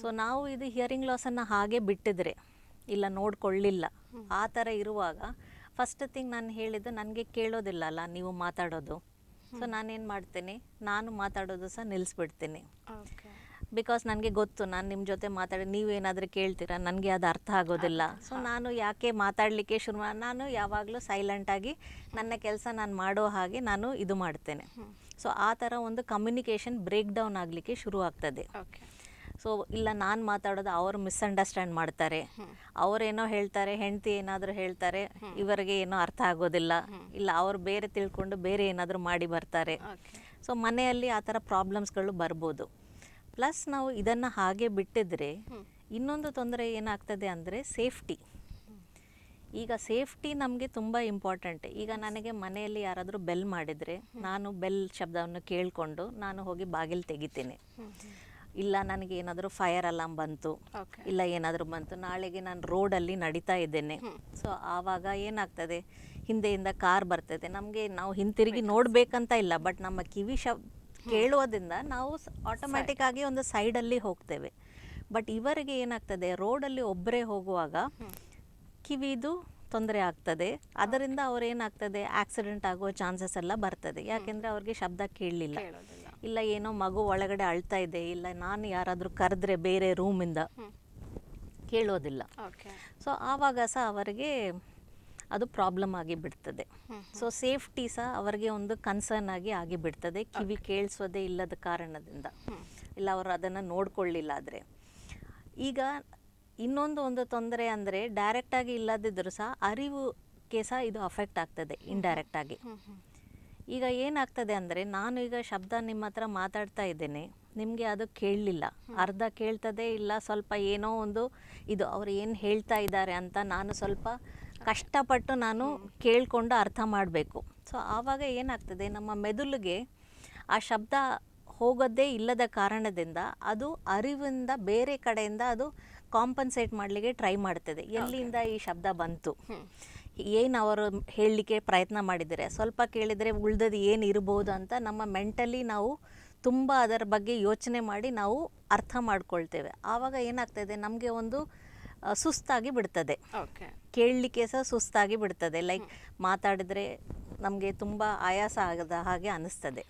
ಸೊ ನಾವು ಇದು ಹಿಯರಿಂಗ್ ಲಾಸನ್ನು ಹಾಗೆ ಬಿಟ್ಟಿದ್ರೆ, ಇಲ್ಲ ನೋಡ್ಕೊಳ್ಳಿಲ್ಲ, ಆ ಥರ ಇರುವಾಗ ಫಸ್ಟ್ ಥಿಂಗ್ ನಾನು ಹೇಳಿದ್ದು, ನನಗೆ ಕೇಳೋದಿಲ್ಲ ಅಲ್ಲ ನೀವು ಮಾತಾಡೋದು. ಸೊ ನಾನೇನು ಮಾಡ್ತೀನಿ, ನಾನು ಮಾತಾಡೋದು ಸಹ ನಿಲ್ಲಿಸ್ಬಿಡ್ತೀನಿ. ಬಿಕಾಸ್ ನನಗೆ ಗೊತ್ತು, ನಾನು ನಿಮ್ಮ ಜೊತೆ ಮಾತಾಡಿ ನೀವೇನಾದರೂ ಕೇಳ್ತೀರಾ, ನನಗೆ ಅದು ಅರ್ಥ ಆಗೋದಿಲ್ಲ. ಸೊ ನಾನು ಯಾಕೆ ಮಾತಾಡಲಿಕ್ಕೆ ನಾನು ಯಾವಾಗಲೂ ಸೈಲೆಂಟಾಗಿ ನನ್ನ ಕೆಲಸ ನಾನು ಮಾಡೋ ಹಾಗೆ ನಾನು ಇದು ಮಾಡ್ತೇನೆ. ಸೊ ಆ ಥರ ಒಂದು ಕಮ್ಯುನಿಕೇಷನ್ ಬ್ರೇಕ್ ಡೌನ್ ಆಗಲಿಕ್ಕೆ ಶುರು ಆಗ್ತದೆ. ಸೊ ಇಲ್ಲ ನಾನು ಮಾತಾಡೋದು ಅವರು ಮಿಸ್ಅಂಡರ್ಸ್ಟ್ಯಾಂಡ್ ಮಾಡ್ತಾರೆ, ಅವರೇನೋ ಹೇಳ್ತಾರೆ, ಹೆಂಡತಿ ಏನಾದರೂ ಹೇಳ್ತಾರೆ, ಇವರಿಗೆ ಏನೋ ಅರ್ಥ ಆಗೋದಿಲ್ಲ, ಇಲ್ಲ ಅವರು ಬೇರೆ ತಿಳ್ಕೊಂಡು ಬೇರೆ ಏನಾದರೂ ಮಾಡಿ ಬರ್ತಾರೆ. ಸೊ ಮನೆಯಲ್ಲಿ ಆ ಥರ ಪ್ರಾಬ್ಲಮ್ಸ್ಗಳು ಬರ್ಬೋದು. ಪ್ಲಸ್ ನಾವು ಇದನ್ನು ಹಾಗೆ ಬಿಟ್ಟಿದ್ರೆ ಇನ್ನೊಂದು ತೊಂದರೆ ಏನಾಗ್ತದೆ ಅಂದರೆ ಸೇಫ್ಟಿ. ಈಗ ಸೇಫ್ಟಿ ನಮಗೆ ತುಂಬ ಇಂಪಾರ್ಟೆಂಟ್. ಈಗ ನನಗೆ ಮನೆಯಲ್ಲಿ ಯಾರಾದರೂ ಬೆಲ್ ಮಾಡಿದರೆ ನಾನು ಬೆಲ್ ಶಬ್ದವನ್ನು ಕೇಳಿಕೊಂಡು ನಾನು ಹೋಗಿ ಬಾಗಿಲು ತೆಗಿತೀನಿ. ಇಲ್ಲ ನನಗೆ ಏನಾದರೂ ಫೈರ್ ಅಲಾರ್ಮ್ ಬಂತು, ಇಲ್ಲ ಏನಾದರೂ ಬಂತು, ನಾಳೆಗೆ ನಾನು ರೋಡಲ್ಲಿ ನಡೀತಾ ಇದ್ದೇನೆ. ಸೊ ಆವಾಗ ಏನಾಗ್ತದೆ, ಹಿಂದೆಯಿಂದ ಕಾರ್ ಬರ್ತದೆ, ನಮಗೆ ನಾವು ಹಿಂತಿರುಗಿ ನೋಡಬೇಕಂತ ಇಲ್ಲ, ಬಟ್ ನಮ್ಮ ಕಿವಿ ಕೇಳುವುದರಿಂದ ನಾವು ಆಟೋಮ್ಯಾಟಿಕ್ ಆಗಿ ಒಂದು ಸೈಡಲ್ಲಿ ಹೋಗ್ತೇವೆ. ಬಟ್ ಇವರಿಗೆ ಏನಾಗ್ತದೆ, ರೋಡಲ್ಲಿ ಒಬ್ಬರೇ ಹೋಗುವಾಗ ಕಿವಿದು ತೊಂದರೆ ಆಗ್ತದೆ. ಅದರಿಂದ ಅವ್ರೇನಾಗ್ತದೆ, ಆಕ್ಸಿಡೆಂಟ್ ಆಗೋ ಚಾನ್ಸಸ್ ಎಲ್ಲ ಬರ್ತದೆ. ಯಾಕೆಂದರೆ ಅವ್ರಿಗೆ ಶಬ್ದ ಕೇಳಲಿಲ್ಲ, ಇಲ್ಲ ಏನೋ ಮಗು ಒಳಗಡೆ ಅಳ್ತಾ ಇದೆ, ಇಲ್ಲ ನಾನು ಯಾರಾದರೂ ಕರೆದ್ರೆ ಬೇರೆ ರೂಮಿಂದ ಕೇಳೋದಿಲ್ಲ. ಸೊ ಆವಾಗ ಸಹ ಅವರಿಗೆ ಅದು ಪ್ರಾಬ್ಲಮ್ ಆಗಿ ಬಿಡ್ತದೆ. ಸೊ ಸೇಫ್ಟಿ ಸಹ ಅವರಿಗೆ ಒಂದು ಕನ್ಸರ್ನ್ ಆಗಿ ಆಗಿಬಿಡ್ತದೆ, ಕಿವಿ ಕೇಳಿಸೋದೇ ಇಲ್ಲದ ಕಾರಣದಿಂದ, ಇಲ್ಲ ಅವರು ಅದನ್ನು ನೋಡ್ಕೊಳ್ಳಿಲ್ಲ. ಆದರೆ ಈಗ ಇನ್ನೊಂದು ತೊಂದರೆ ಅಂದರೆ ಡೈರೆಕ್ಟಾಗಿ ಇಲ್ಲದಿದ್ದರೂ ಸಹ ಅರಿವುಗೆ ಸಹ ಇದು ಅಫೆಕ್ಟ್ ಆಗ್ತದೆ ಇಂಡೈರೆಕ್ಟಾಗಿ. ಈಗ ಏನಾಗ್ತದೆ ಅಂದರೆ, ನಾನು ಈಗ ಶಬ್ದ ನಿಮ್ಮ ಹತ್ರ ಮಾತಾಡ್ತಾ ಇದ್ದೇನೆ, ನಿಮಗೆ ಅದು ಕೇಳಲಿಲ್ಲ, ಅರ್ಧ ಕೇಳ್ತದೆ, ಇಲ್ಲ ಸ್ವಲ್ಪ ಏನೋ ಒಂದು ಇದು ಅವ್ರು ಏನು ಹೇಳ್ತಾ ಇದ್ದಾರೆ ಅಂತ ನಾನು ಸ್ವಲ್ಪ ಕಷ್ಟಪಟ್ಟು ನಾನು ಕೇಳಿಕೊಂಡು ಅರ್ಥ ಮಾಡಬೇಕು. ಸೊ ಆವಾಗ ಏನಾಗ್ತದೆ, ನಮ್ಮ ಮೆದುಳಿಗೆ ಆ ಶಬ್ದ ಹೋಗೋದೇ ಇಲ್ಲದ ಕಾರಣದಿಂದ ಅದು ಅರಿವಿಂದ ಬೇರೆ ಕಡೆಯಿಂದ ಅದು ಕಾಂಪನ್ಸೇಟ್ ಮಾಡಲಿಕ್ಕೆ ಟ್ರೈ ಮಾಡ್ತದೆ. ಎಲ್ಲಿಂದ ಈ ಶಬ್ದ ಬಂತು, ಏನು ಅವರು ಹೇಳಲಿಕ್ಕೆ ಪ್ರಯತ್ನ ಮಾಡಿದರೆ, ಸ್ವಲ್ಪ ಕೇಳಿದರೆ ಉಳ್ದದ್ದು ಏನು ಇರ್ಬೋದು ಅಂತ ನಮ್ಮ ಮೆಂಟಲಿ ನಾವು ತುಂಬ ಅದರ ಬಗ್ಗೆ ಯೋಚನೆ ಮಾಡಿ ನಾವು ಅರ್ಥ ಮಾಡ್ಕೊಳ್ತೇವೆ. ಆವಾಗ ಏನಾಗ್ತದೆ, ನಮಗೆ ಒಂದು ಸುಸ್ತಾಗಿ ಬಿಡ್ತದೆ, ಕೇಳಲಿಕ್ಕೆ ಸಹ ಸುಸ್ತಾಗಿ ಬಿಡ್ತದೆ. ಲೈಕ್ ಮಾತಾಡಿದರೆ ನಮಗೆ ತುಂಬ ಆಯಾಸ ಆಗದ ಹಾಗೆ ಅನ್ನಿಸ್ತದೆ.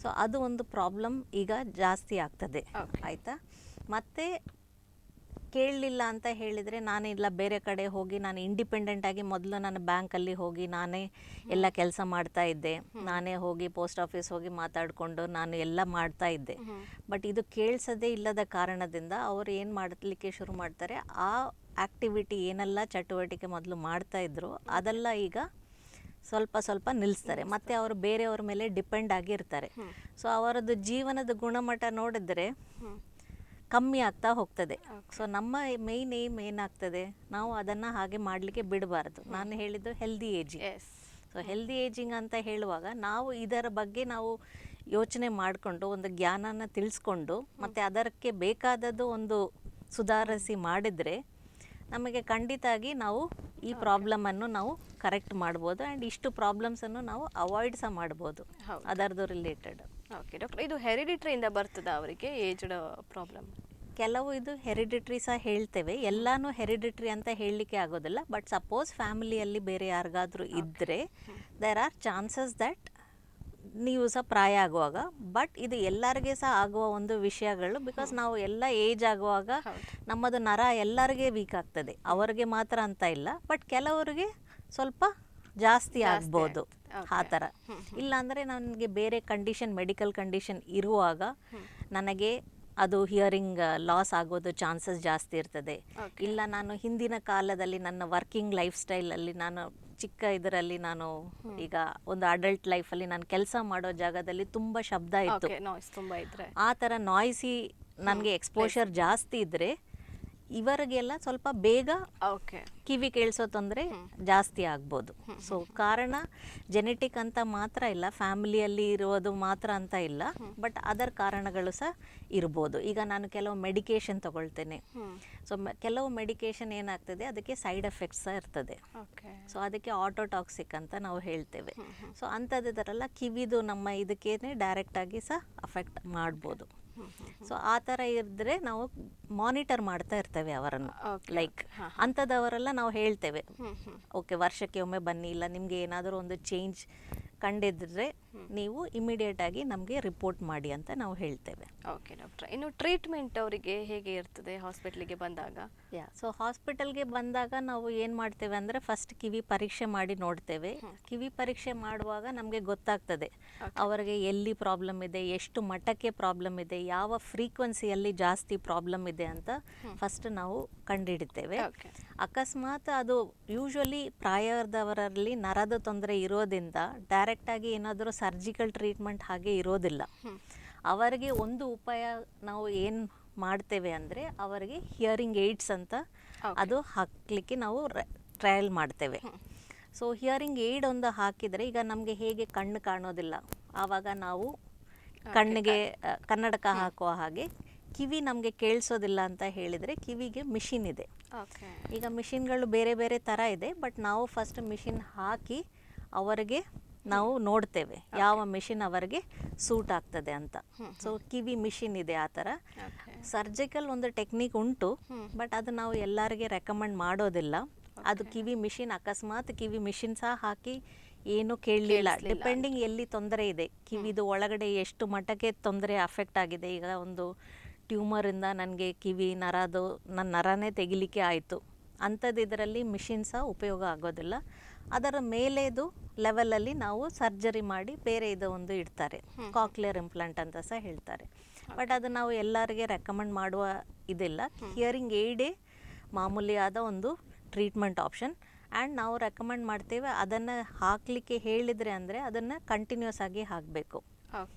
ಸೊ ಅದು ಒಂದು ಪ್ರಾಬ್ಲಮ್ ಈಗ ಜಾಸ್ತಿ ಆಗ್ತದೆ. ಆಯಿತಾ. ಮತ್ತು ಕೇಳಲಿಲ್ಲ ಅಂತ ಹೇಳಿದರೆ, ನಾನಿಲ್ಲ ಬೇರೆ ಕಡೆ ಹೋಗಿ ನಾನು ಇಂಡಿಪೆಂಡೆಂಟಾಗಿ ಮೊದಲು ನಾನು ಬ್ಯಾಂಕಲ್ಲಿ ಹೋಗಿ ನಾನೇ ಎಲ್ಲ ಕೆಲಸ ಮಾಡ್ತಾ ಇದ್ದೆ, ನಾನೇ ಹೋಗಿ ಪೋಸ್ಟ್ ಆಫೀಸ್ ಹೋಗಿ ಮಾತಾಡಿಕೊಂಡು ನಾನು ಎಲ್ಲ ಮಾಡ್ತಾ ಇದ್ದೆ. ಬಟ್ ಇದು ಕೇಳಿಸೋದೇ ಇಲ್ಲದ ಕಾರಣದಿಂದ ಅವರು ಏನು ಮಾಡಲಿಕ್ಕೆ ಶುರು ಮಾಡ್ತಾರೆ, ಆ ಆ್ಯಕ್ಟಿವಿಟಿ ಏನೆಲ್ಲ ಚಟುವಟಿಕೆ ಮೊದಲು ಮಾಡ್ತಾಯಿದ್ರು ಅದೆಲ್ಲ ಈಗ ಸ್ವಲ್ಪ ನಿಲ್ಲಿಸ್ತಾರೆ. ಮತ್ತು ಅವರು ಬೇರೆಯವ್ರ ಮೇಲೆ ಡಿಪೆಂಡ್ ಆಗಿರ್ತಾರೆ. ಸೊ ಅವರದ್ದು ಜೀವನದ ಗುಣಮಟ್ಟ ನೋಡಿದರೆ ಕಮ್ಮಿ ಆಗ್ತಾ ಹೋಗ್ತದೆ. ಸೊ ನಮ್ಮ ಮೇಯ್ನ್ ಏಮ್ ಏನಾಗ್ತದೆ, ನಾವು ಅದನ್ನು ಹಾಗೆ ಮಾಡಲಿಕ್ಕೆ ಬಿಡಬಾರ್ದು. ನಾನು ಹೇಳಿದ್ದು healthy ageing. So healthy ageing ಅಂತ ಹೇಳುವಾಗ ನಾವು ಇದರ ಬಗ್ಗೆ ನಾವು ಯೋಚನೆ ಮಾಡಿಕೊಂಡು ಒಂದು ಜ್ಞಾನನ ತಿಳಿಸ್ಕೊಂಡು ಮತ್ತು ಅದಕ್ಕೆ ಬೇಕಾದದ್ದು ಒಂದು ಸುಧಾರಿಸಿ ಮಾಡಿದರೆ ನಮಗೆ ಖಂಡಿತಾಗಿ ನಾವು ಈ ಪ್ರಾಬ್ಲಮನ್ನು ನಾವು ಕರೆಕ್ಟ್ ಮಾಡ್ಬೋದು. ಆ್ಯಂಡ್ ಇಷ್ಟು ಪ್ರಾಬ್ಲಮ್ಸನ್ನು ನಾವು ಅವಾಯ್ಡ್ ಸಹ ಮಾಡ್ಬೋದು ಅದರದ್ದು ರಿಲೇಟೆಡ್. ಓಕೆ ಡಾಕ್ಟರ್, ಇದು ಹೆರಿಡಿಟ್ರಿಯಿಂದ ಬರ್ತದ ಅವರಿಗೆ ಏಜ್ಡ್ ಪ್ರಾಬ್ಲಮ್? ಕೆಲವು ಇದು ಹೆರಿಡಿಟ್ರಿ ಸಹ ಹೇಳ್ತೇವೆ, ಎಲ್ಲನೂ ಹೆರಿಡಿಟ್ರಿ ಅಂತ ಹೇಳಲಿಕ್ಕೆ ಆಗೋದಿಲ್ಲ. ಬಟ್ ಸಪೋಸ್ ಫ್ಯಾಮಿಲಿಯಲ್ಲಿ ಬೇರೆ ಯಾರಿಗಾದ್ರೂ ಇದ್ದರೆ ದೇರ್ ಆರ್ ಚಾನ್ಸಸ್ ದಟ್ ನೀವು ಸಹ ಪ್ರಾಯ ಆಗುವಾಗ. ಬಟ್ ಇದು ಎಲ್ಲರಿಗೆ ಸಹ ಆಗುವ ಒಂದು ವಿಷಯಗಳು, ಬಿಕಾಸ್ ನಾವು ಎಲ್ಲ ಏಜ್ ಆಗುವಾಗ ನಮ್ಮದು ನರ ಎಲ್ಲರಿಗೆ ವೀಕ್ ಆಗ್ತದೆ, ಅವರಿಗೆ ಮಾತ್ರ ಅಂತ ಇಲ್ಲ, ಬಟ್ ಕೆಲವರಿಗೆ ಸ್ವಲ್ಪ ಜಾಸ್ತಿ ಆಗ್ಬೋದು ಆ ಥರ. ಇಲ್ಲಾಂದರೆ ನನಗೆ ಬೇರೆ ಕಂಡೀಷನ್, ಮೆಡಿಕಲ್ ಕಂಡೀಷನ್ ಇರುವಾಗ ನನಗೆ ಅದು ಹಿಯರಿಂಗ್ ಲಾಸ್ ಆಗೋದು ಚಾನ್ಸಸ್ ಜಾಸ್ತಿ ಇರ್ತದೆ. ಇಲ್ಲ ನಾನು ಹಿಂದಿನ ಕಾಲದಲ್ಲಿ ನನ್ನ ವರ್ಕಿಂಗ್ ಲೈಫ್ ಸ್ಟೈಲಲ್ಲಿ, ನಾನು ಚಿಕ್ಕ ಇದರಲ್ಲಿ, ನಾನು ಈಗ ಒಂದು ಅಡಲ್ಟ್ ಲೈಫಲ್ಲಿ ನಾನು ಕೆಲಸ ಮಾಡೋ ಜಾಗದಲ್ಲಿ ತುಂಬ ಶಬ್ದ ಇತ್ತು, ಆ ಥರ ನಾಯ್ಸಿ ನನಗೆ ಎಕ್ಸ್ಪೋಷರ್ ಜಾಸ್ತಿ ಇದ್ದರೆ ಇವರಿಗೆಲ್ಲ ಸ್ವಲ್ಪ ಬೇಗ ಕಿವಿ ಕೇಳಿಸೋ ತೊಂದರೆ ಜಾಸ್ತಿ ಆಗ್ಬೋದು. ಸೊ ಕಾರಣ ಜೆನೆಟಿಕ್ ಅಂತ ಮಾತ್ರ ಇಲ್ಲ, ಫ್ಯಾಮಿಲಿಯಲ್ಲಿ ಇರೋದು ಮಾತ್ರ ಅಂತ ಇಲ್ಲ, ಬಟ್ ಅದರ್ ಕಾರಣಗಳು ಸಹ ಇರ್ಬೋದು. ಈಗ ನಾನು ಕೆಲವು ಮೆಡಿಕೇಶನ್ ತಗೊಳ್ತೇನೆ, ಸೊ ಕೆಲವು ಮೆಡಿಕೇಶನ್ ಏನಾಗ್ತದೆ ಅದಕ್ಕೆ ಸೈಡ್ ಎಫೆಕ್ಟ್ಸ್ ಸಹ ಇರ್ತದೆ. ಸೊ ಅದಕ್ಕೆ ಆಟೋಟಾಕ್ಸಿಕ್ ಅಂತ ನಾವು ಹೇಳ್ತೇವೆ. ಸೊ ಅಂಥದ್ದೆಲ್ಲ ಕಿವಿದು ನಮ್ಮ ಇದಕ್ಕೇನೆ ಡೈರೆಕ್ಟಾಗಿ ಸಹ ಅಫೆಕ್ಟ್ ಮಾಡ್ಬೋದು. ಸೊ ಆ ಥರ ಇದ್ದರೆ ನಾವು ಮಾನಿಟರ್ ಮಾಡ್ತಾ ಇರ್ತೇವೆ ಅವರನ್ನು. ಲೈಕ್ ಅಂಥದ್ದವರೆಲ್ಲ ನಾವು ಹೇಳ್ತೇವೆ, ಓಕೆ ವರ್ಷಕ್ಕೆ ಒಮ್ಮೆ ಬನ್ನಿ, ಇಲ್ಲ ನಿಮಗೆ ಏನಾದರೂ ಒಂದು ಚೇಂಜ್ ಕಂಡಿದ್ರೆ ನೀವು ಇಮಿಡಿಯೇಟ್ ಆಗಿ ನಮಗೆ ರಿಪೋರ್ಟ್ ಮಾಡಿ ಅಂತ ನಾವು ಹೇಳ್ತೇವೆ. ಓಕೆ ಡಾಕ್ಟ್ರೆ, ಇನ್ನು ಟ್ರೀಟ್ಮೆಂಟ್ ಅವರಿಗೆ ಹೇಗೆ ಇರ್ತದೆ ಹಾಸ್ಪಿಟ್ಲಿಗೆ ಬಂದಾಗ? ಸೊ ಹಾಸ್ಪಿಟಲ್ಗೆ ಬಂದಾಗ ನಾವು ಏನು ಮಾಡ್ತೇವೆ ಅಂದರೆ ಫಸ್ಟ್ ಕಿವಿ ಪರೀಕ್ಷೆ ಮಾಡಿ ನೋಡ್ತೇವೆ. ಕಿವಿ ಪರೀಕ್ಷೆ ಮಾಡುವಾಗ ನಮಗೆ ಗೊತ್ತಾಗ್ತದೆ ಅವರಿಗೆ ಎಲ್ಲಿ ಪ್ರಾಬ್ಲಮ್ ಇದೆ, ಎಷ್ಟು ಮಟ್ಟಕ್ಕೆ ಪ್ರಾಬ್ಲಮ್ ಇದೆ, ಯಾವ ಫ್ರೀಕ್ವೆನ್ಸಿಯಲ್ಲಿ ಜಾಸ್ತಿ ಪ್ರಾಬ್ಲಮ್ ಇದೆ ಅಂತ ಫಸ್ಟ್ ನಾವು ಕಂಡುಹಿಡಿತೇವೆ. ಅಕಸ್ಮಾತ್ ಅದು ಯೂಶ್ವಲಿ ಪ್ರಾಯದವರಲ್ಲಿ ನರದ ತೊಂದರೆ ಇರೋದ್ರಿಂದ ಡೈರೆಕ್ಟಾಗಿ ಏನಾದರೂ ಸರ್ಜಿಕಲ್ ಟ್ರೀಟ್ಮೆಂಟ್ ಹಾಗೆ ಇರೋದಿಲ್ಲ. ಅವರಿಗೆ ಒಂದು ಉಪಾಯ ನಾವು ಏನು ಮಾಡ್ತೇವೆ ಅಂದರೆ ಅವರಿಗೆ ಹಿಯರಿಂಗ್ ಏಡ್ಸ್ ಅಂತ ಅದು ಹಾಕಲಿಕ್ಕೆ ನಾವು ಟ್ರಯಲ್ ಮಾಡ್ತೇವೆ. ಸೊ ಹಿಯರಿಂಗ್ ಏಡ್ ಒಂದು ಹಾಕಿದರೆ, ಈಗ ನಮಗೆ ಹೇಗೆ ಕಣ್ಣು ಕಾಣೋದಿಲ್ಲ ಆವಾಗ ನಾವು ಕಣ್ಣಿಗೆ ಕನ್ನಡಕ ಹಾಕುವ ಹಾಗೆ, ಕಿವಿ ನಮಗೆ ಕೇಳಿಸೋದಿಲ್ಲ ಅಂತ ಹೇಳಿದರೆ ಕಿವಿಗೆ ಮಿಷಿನ್ ಇದೆ. ಈಗ ಮಿಷಿನ್ಗಳು ಬೇರೆ ಬೇರೆ ಥರ ಇದೆ, ಬಟ್ ನಾವು ಫಸ್ಟ್ ಮಿಷಿನ್ ಹಾಕಿ ಅವರಿಗೆ ನಾವು ನೋಡ್ತೇವೆ ಯಾವ ಮಿಷಿನ್ ಅವರಿಗೆ ಸೂಟ್ ಆಗ್ತದೆ ಅಂತ. ಸೊ ಕಿವಿ ಮಿಷಿನ್ ಇದೆ ಆ ಥರ. ಸರ್ಜಿಕಲ್ ಒಂದು ಟೆಕ್ನಿಕ್ ಉಂಟು, ಬಟ್ ಅದು ನಾವು ಎಲ್ಲರಿಗೆ ರೆಕಮೆಂಡ್ ಮಾಡೋದಿಲ್ಲ. ಅದು ಕಿವಿ ಮಿಷಿನ್, ಅಕಸ್ಮಾತ್ ಕಿವಿ ಮಿಷಿನ್ ಸಹ ಹಾಕಿ ಏನು ಕೇಳಲಿಲ್ಲ, ಡಿಪೆಂಡಿಂಗ್ ಎಲ್ಲಿ ತೊಂದರೆ ಇದೆ, ಕಿವಿದು ಒಳಗಡೆ ಎಷ್ಟು ಮಟ್ಟಕ್ಕೆ ತೊಂದರೆ ಅಫೆಕ್ಟ್ ಆಗಿದೆ. ಈಗ ಒಂದು ಟ್ಯೂಮರಿಂದ ನನಗೆ ಕಿವಿ ನರದು ನನ್ನ ನರನೇ ತೆಗಿಲಿಕ್ಕೆ ಆಯಿತು, ಅಂಥದ್ದು ಇದರಲ್ಲಿ ಮಿಷಿನ್ ಸಹ ಉಪಯೋಗ ಆಗೋದಿಲ್ಲ. ಅದರ ಮೇಲೆದು ಲೆವೆಲಲ್ಲಿ ನಾವು ಸರ್ಜರಿ ಮಾಡಿ ಬೇರೆ ಇದು ಒಂದು ಇಡ್ತಾರೆ, ಕಾಕ್ಲಿಯರ್ ಇಂಪ್ಲಾಂಟ್ ಅಂತ ಸಹ ಹೇಳ್ತಾರೆ. ಬಟ್ ಅದು ನಾವು ಎಲ್ಲರಿಗೆ ರೆಕಮೆಂಡ್ ಮಾಡುವ ಇದಿಲ್ಲ. ಹಿಯರಿಂಗ್ ಏಡೇ ಮಾಮೂಲಿಯಾದ ಒಂದು ಟ್ರೀಟ್ಮೆಂಟ್ ಆಪ್ಷನ್. ಆ್ಯಂಡ್ ನಾವು ರೆಕಮೆಂಡ್ ಮಾಡ್ತೇವೆ ಅದನ್ನು ಹಾಕಲಿಕ್ಕೆ ಹೇಳಿದರೆ ಅಂದರೆ ಅದನ್ನು ಕಂಟಿನ್ಯೂಸ್ ಆಗಿ ಹಾಕಬೇಕು.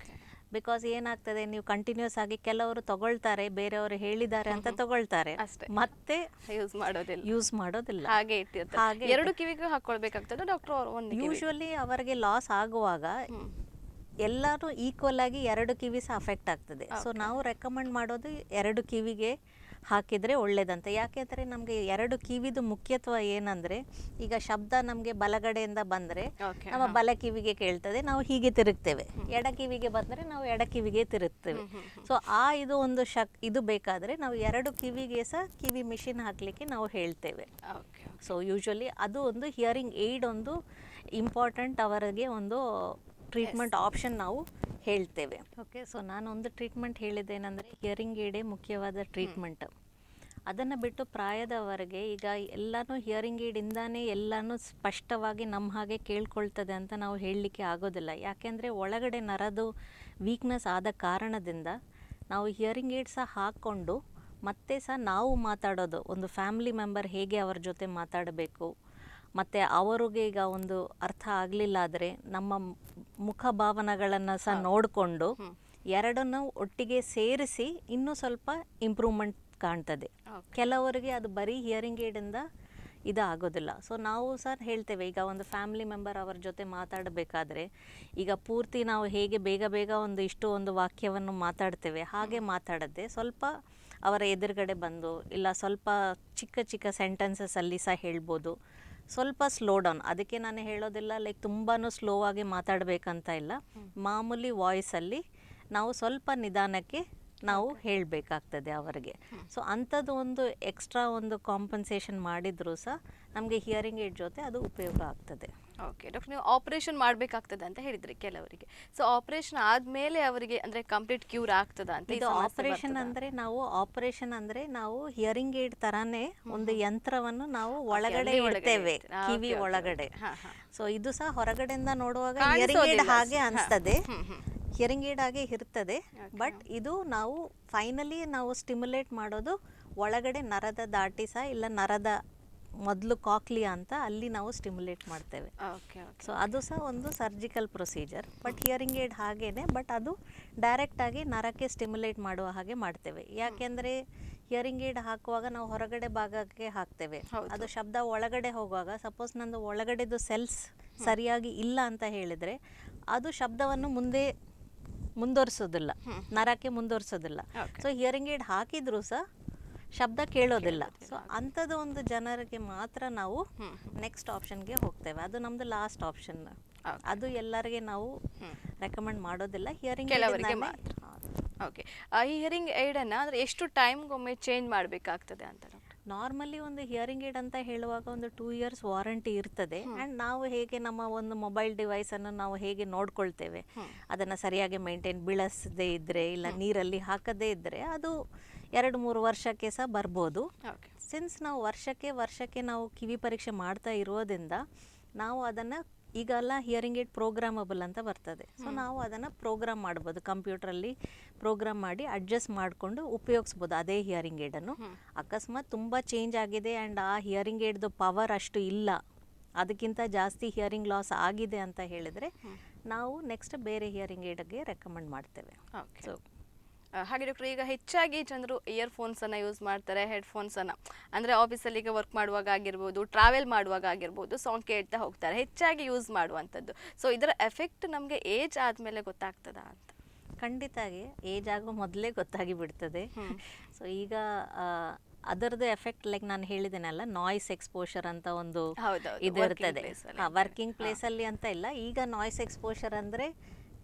ಬಿಕಾಸ್ ಏನಾಗ್ತದೆ, ನೀವು ಕಂಟಿನ್ಯೂಸ್ ಆಗಿ ಕೆಲವರು ತಗೊಳ್ತಾರೆ, ಬೇರೆಯವರು ಹೇಳಿದ್ದಾರೆ ಅಂತ ತಗೊಳ್ತಾರೆ, ಮತ್ತೆ ಯೂಸ್ ಮಾಡೋದಿಲ್ಲ. ಹಾಗೆ ಎರಡು ಕಿವಿಗೂ ಹಾಕೊಳ್ಬೇಕಾಗ್ತದೆ ಡಾಕ್ಟರ್? ಯೂಶುವಲಿ ಅವರಿಗೆ ಲಾಸ್ ಆಗುವಾಗ ಎಲ್ಲರೂ ಈಕ್ವಲ್ ಆಗಿ ಎರಡು ಕಿವಿ ಸಹ ಅಫೆಕ್ಟ್ ಆಗ್ತದೆ. ಸೊ ನಾವು ರೆಕಮೆಂಡ್ ಮಾಡೋದು ಎರಡು ಕಿವಿಗೆ ಹಾಕಿದರೆ ಒಳ್ಳೇದಂತ. ಯಾಕೆಂದರೆ ನಮಗೆ ಎರಡು ಕಿವಿದು ಮುಖ್ಯತ್ವ ಏನಂದರೆ, ಈಗ ಶಬ್ದ ನಮಗೆ ಬಲಗಡೆಯಿಂದ ಬಂದರೆ ನಮ್ಮ ಬಲ ಕಿವಿಗೆ ಕೇಳ್ತದೆ, ನಾವು ಹೀಗೆ ತಿರುಗ್ತೇವೆ. ಎಡ ಕಿವಿಗೆ ಬಂದರೆ ನಾವು ಎಡ ಕಿವಿಗೆ ತಿರುಗ್ತೇವೆ. ಸೊ ಇದು ಒಂದು ಇದು ಬೇಕಾದರೆ ನಾವು ಎರಡು ಕಿವಿಗೆ ಸಹ ಕಿವಿ ಮಿಷಿನ್ ಹಾಕಲಿಕ್ಕೆ ನಾವು ಹೇಳ್ತೇವೆ. ಸೊ ಯೂಶ್ವಲಿ ಅದು ಒಂದು ಹಿಯರಿಂಗ್ ಏಡ್ ಒಂದು ಇಂಪಾರ್ಟೆಂಟ್ ಅವರಿಗೆ ಒಂದು ಟ್ರೀಟ್ಮೆಂಟ್ ಆಪ್ಷನ್ ನಾವು ಹೇಳ್ತೇವೆ. ಓಕೆ, ಸೊ ನಾನೊಂದು ಟ್ರೀಟ್ಮೆಂಟ್ ಹೇಳಿದ್ದೇನೆಂದರೆ ಹಿಯರಿಂಗ್ ಏಡೇ ಮುಖ್ಯವಾದ ಟ್ರೀಟ್ಮೆಂಟ್. ಅದನ್ನು ಬಿಟ್ಟು ಪ್ರಾಯದವರೆಗೆ ಈಗ ಎಲ್ಲನೂ ಹಿಯರಿಂಗ್ ಏಡಿಂದಾನೇ ಎಲ್ಲನೂ ಸ್ಪಷ್ಟವಾಗಿ ನಮ್ಮ ಹಾಗೆ ಕೇಳ್ಕೊಳ್ತದೆ ಅಂತ ನಾವು ಹೇಳಲಿಕ್ಕೆ ಆಗೋದಿಲ್ಲ. ಯಾಕೆಂದರೆ ಒಳಗಡೆ ನರದು ವೀಕ್ನೆಸ್ ಆದ ಕಾರಣದಿಂದ ನಾವು ಹಿಯರಿಂಗ್ ಏಡ್ ಸಹ ಹಾಕ್ಕೊಂಡು ಮತ್ತೆ ಸಹ ನಾವು ಮಾತಾಡೋದು, ಒಂದು ಫ್ಯಾಮಿಲಿ ಮೆಂಬರ್ ಹೇಗೆ ಅವರ ಜೊತೆ ಮಾತಾಡಬೇಕು, ಮತ್ತು ಅವರಿಗೆ ಈಗ ಒಂದು ಅರ್ಥ ಆಗಲಿಲ್ಲ ಆದರೆ ನಮ್ಮ ಮುಖ ಭಾವನೆಗಳನ್ನು ಸಹ ನೋಡಿಕೊಂಡು ಎರಡನ್ನು ಒಟ್ಟಿಗೆ ಸೇರಿಸಿ ಇನ್ನೂ ಸ್ವಲ್ಪ ಇಂಪ್ರೂವ್ಮೆಂಟ್ ಕಾಣ್ತದೆ. ಕೆಲವರಿಗೆ ಅದು ಬರೀ ಹಿಯರಿಂಗ್ ಏಡಿಂದ ಆಗೋದಿಲ್ಲ. ಸೊ ನಾವು ಸಹ ಹೇಳ್ತೇವೆ, ಈಗ ಒಂದು ಫ್ಯಾಮಿಲಿ ಮೆಂಬರ್ ಅವರ ಜೊತೆ ಮಾತಾಡಬೇಕಾದ್ರೆ ಈಗ ಪೂರ್ತಿ ನಾವು ಹೇಗೆ ಬೇಗ ಬೇಗ ಒಂದು ವಾಕ್ಯವನ್ನು ಮಾತಾಡ್ತೇವೆ ಹಾಗೆ ಮಾತಾಡದೆ ಸ್ವಲ್ಪ ಅವರ ಎದುರುಗಡೆ ಬಂದು, ಇಲ್ಲ ಸ್ವಲ್ಪ ಚಿಕ್ಕ ಚಿಕ್ಕ ಸೆಂಟೆನ್ಸಸ್ಸಲ್ಲಿ ಸಹ ಹೇಳ್ಬೋದು. ಸ್ವಲ್ಪ ಸ್ಲೋ ಡೌನ್, ಅದಕ್ಕೆ ನಾನು ಹೇಳೋದಿಲ್ಲ ಲೈಕ್ ತುಂಬಾ ಸ್ಲೋ ಆಗಿ ಮಾತಾಡಬೇಕಂತ ಇಲ್ಲ, ಮಾಮೂಲಿ ವಾಯ್ಸಲ್ಲಿ ನಾವು ಸ್ವಲ್ಪ ನಿಧಾನಕ್ಕೆ ನಾವು ಹೇಳಬೇಕಾಗ್ತದೆ ಅವರಿಗೆ. ಸೊ ಅಂಥದ್ದು ಒಂದು ಎಕ್ಸ್ಟ್ರಾ ಒಂದು ಕಾಂಪನ್ಸೇಷನ್ ಮಾಡಿದರೂ ಸಹ ನಮಗೆ ಹಿಯರಿಂಗ್ ಏಡ್ ಜೊತೆ ಅದು ಉಪಯೋಗ ಆಗ್ತದೆ. ಓಕೆ ಡಾಕ್ಟರ್, ನೀವು ಆಪರೇಷನ್ ಮಾಡಬೇಕಾಗ್ತದೆ ಅಂತ ಹೇಳಿದ್ರಿ ಕೆಲವರಿಗೆ. ಸೊ ಆಪರೇಷನ್ ಆದಮೇಲೆ ಅವರಿಗೆ ಅಂದರೆ ಕಂಪ್ಲೀಟ್ ಕ್ಯೂರ್ ಆಗ್ತದಾ ಅಂತ? ಇದು ಆಪರೇಷನ್ ಅಂದರೆ ನಾವು ಹಿಯರಿಂಗ್ ಏಡ್ ತರಾನೇ ಒಂದು ಯಂತ್ರವನ್ನು ನಾವು ಒಳಗಡೆ ಇಡ್ತೇವೆ, ಕಿವಿ ಒಳಗಡೆ. ಸೊ ಇದು ಸಹ ಹೊರಗಡೆಯಿಂದ ನೋಡುವಾಗ ಹಿಯರಿಂಗ್ ಏಡ್ ಹಾಗೆ ಅನಿಸ್ತದೆ, ಹಿಯರಿಂಗ್ ಏಡ್ ಆಗಿ ಇರ್ತದೆ. ಬಟ್ ಇದು ನಾವು ಫೈನಲಿ ನಾವು ಸ್ಟಿಮ್ಯುಲೇಟ್ ಮಾಡೋದು ಒಳಗಡೆ ನರದ ದಾಟಿ ಸಹ, ಇಲ್ಲ ನರದ ಮೊದಲು ಕಾಕ್ಲಿಯಾ ಅಂತ ಅಲ್ಲಿ ನಾವು ಸ್ಟಿಮ್ಯುಲೇಟ್ ಮಾಡ್ತೇವೆ. ಸೊ ಅದು ಸಹ ಒಂದು surgical procedure. But hearing aid ಹಾಗೇನೆ, ಬಟ್ ಅದು ಡೈರೆಕ್ಟಾಗಿ ನರಕ್ಕೆ ಸ್ಟಿಮ್ಯುಲೇಟ್ ಮಾಡುವ ಹಾಗೆ ಮಾಡ್ತೇವೆ. ಯಾಕೆಂದರೆ ಹಿಯರಿಂಗ್ ಏಡ್ ಹಾಕುವಾಗ ನಾವು ಹೊರಗಡೆ ಭಾಗಕ್ಕೆ ಹಾಕ್ತೇವೆ, ಅದು ಶಬ್ದ ಒಳಗಡೆ ಹೋಗುವಾಗ ಸಪೋಸ್ ನಂದು ಒಳಗಡೆದು ಸೆಲ್ಸ್ ಸರಿಯಾಗಿ ಇಲ್ಲ ಅಂತ ಹೇಳಿದರೆ ಅದು ಶಬ್ದವನ್ನು ಮುಂದುವರಿಸೋದಿಲ್ಲ, ನರಕ್ಕೆ ಮುಂದುವರಿಸೋದಿಲ್ಲ. ಸೊ ಹಿಯರಿಂಗ್ ಏಡ್ ಹಾಕಿದ್ರೂ ಸಹ ಶಬ್ದ ಕೇಳೋದಿಲ್ಲ. ಸೊ ಅಂಥದ್ದು ಒಂದು ಜನರಿಗೆ ಮಾತ್ರ ನಾವು ನೆಕ್ಸ್ಟ್ ಆಪ್ಷನ್ಗೆ ಹೋಗ್ತೇವೆ. ಅದು ನಮ್ಮದು ಲಾಸ್ಟ್ ಆಪ್ಷನ್. ಅದು ಎಲ್ಲರಿಗೆ ನಾವು ರೆಕಮೆಂಡ್ ಮಾಡೋದಿಲ್ಲ, ಹಿಯರಿಂಗ್ ಕೆಲವರಿಗೆ ಮಾತ್ರ. ಓಕೆ, ಈ ಹಿಯರಿಂಗ್ ಏಡನ್ನು ಅಂದರೆ ಎಷ್ಟು ಟೈಮ್ಗೊಮ್ಮೆ ಚೇಂಜ್ ಮಾಡಬೇಕಾಗ್ತದೆ ಅಂತ? ನಾರ್ಮಲಿ ಒಂದು ಹಿಯರಿಂಗ್ ಏಡ್ ಅಂತ ಹೇಳುವಾಗ ಒಂದು 2 years ವಾರಂಟಿ ಇರ್ತದೆ. ಆ್ಯಂಡ್ ನಾವು ಹೇಗೆ ನಮ್ಮ ಒಂದು ಮೊಬೈಲ್ ಡಿವೈಸನ್ನು ನಾವು ಹೇಗೆ ನೋಡ್ಕೊಳ್ತೇವೆ, ಅದನ್ನು ಸರಿಯಾಗಿ ಮೇಂಟೈನ್, ಬೀಳಿಸದೇ ಇದ್ದರೆ ಇಲ್ಲ ನೀರಲ್ಲಿ ಹಾಕದೇ ಇದ್ದರೆ ಅದು 2-3 ವರ್ಷಕ್ಕೆ ಸಹ ಬರ್ಬೋದು. ಸಿನ್ಸ್ ನಾವು ವರ್ಷಕ್ಕೆ ನಾವು ಕಿವಿ ಪರೀಕ್ಷೆ ಮಾಡ್ತಾ ಇರೋದ್ರಿಂದ ನಾವು ಅದನ್ನು ಈಗೆಲ್ಲ ಹಿಯರಿಂಗ್ ಏಡ್ ಪ್ರೋಗ್ರಾಮಬಲ್ ಅಂತ ಬರ್ತದೆ. ಸೊ ನಾವು ಅದನ್ನು ಪ್ರೋಗ್ರಾಮ್ ಮಾಡ್ಬೋದು, ಕಂಪ್ಯೂಟ್ರಲ್ಲಿ ಪ್ರೋಗ್ರಾಮ್ ಮಾಡಿ ಅಡ್ಜಸ್ಟ್ ಮಾಡಿಕೊಂಡು ಉಪಯೋಗಿಸ್ಬೋದು ಅದೇ ಹಿಯರಿಂಗ್ ಏಡನ್ನು. ಅಕಸ್ಮಾತ್ ತುಂಬ ಚೇಂಜ್ ಆಗಿದೆ ಆ್ಯಂಡ್ ಆ ಹಿಯರಿಂಗ್ ಏಡ್ದು ಪವರ್ ಅಷ್ಟು ಇಲ್ಲ, ಅದಕ್ಕಿಂತ ಜಾಸ್ತಿ ಹಿಯರಿಂಗ್ ಲಾಸ್ ಆಗಿದೆ ಅಂತ ಹೇಳಿದರೆ ನಾವು ನೆಕ್ಸ್ಟ್ ಬೇರೆ ಹಿಯರಿಂಗ್ ಏಡ್ಗೆ ರೆಕಮೆಂಡ್ ಮಾಡ್ತೇವೆ. ಸೊ ಹಾಗೆ ಡಾಕ್ಟರ್, ಈಗ ಹೆಚ್ಚಾಗಿ ಜನರು ಇಯರ್ಫೋನ್ಸನ್ನು ಯೂಸ್ ಮಾಡ್ತಾರೆ, ಹೆಡ್ಫೋನ್ಸನ್ನು. ಅಂದರೆ ಆಫೀಸಲ್ಲಿ ಈಗ ವರ್ಕ್ ಮಾಡುವಾಗ ಆಗಿರ್ಬೋದು, ಟ್ರಾವೆಲ್ ಮಾಡುವಾಗ ಆಗಿರ್ಬೋದು, ಸಾಂಗ್ ಕೇಳ್ತಾ ಹೋಗ್ತಾರೆ, ಹೆಚ್ಚಾಗಿ ಯೂಸ್ ಮಾಡುವಂಥದ್ದು. ಸೊ ಇದರ ಎಫೆಕ್ಟ್ ನಮಗೆ ಏಜ್ ಆದಮೇಲೆ ಗೊತ್ತಾಗ್ತದಾ ಅಂತ? ಖಂಡಿತಾಗಿ ಏಜ್ ಆಗೋ ಮೊದಲೇ ಗೊತ್ತಾಗಿ ಬಿಡ್ತದೆ. ಸೊ ಈಗ ಅದರದ್ದು ಎಫೆಕ್ಟ್ ಲೈಕ್ ನಾನು ಹೇಳಿದ್ದೇನಲ್ಲ, ನಾಯ್ಸ್ ಎಕ್ಸ್ಪೋಷರ್ ಅಂತ ಒಂದು ಇದು ಇರ್ತದೆ ವರ್ಕಿಂಗ್ ಪ್ಲೇಸಲ್ಲಿ ಅಂತ ಇಲ್ಲ. ಈಗ ನಾಯ್ಸ್ ಎಕ್ಸ್ಪೋಷರ್ ಅಂದರೆ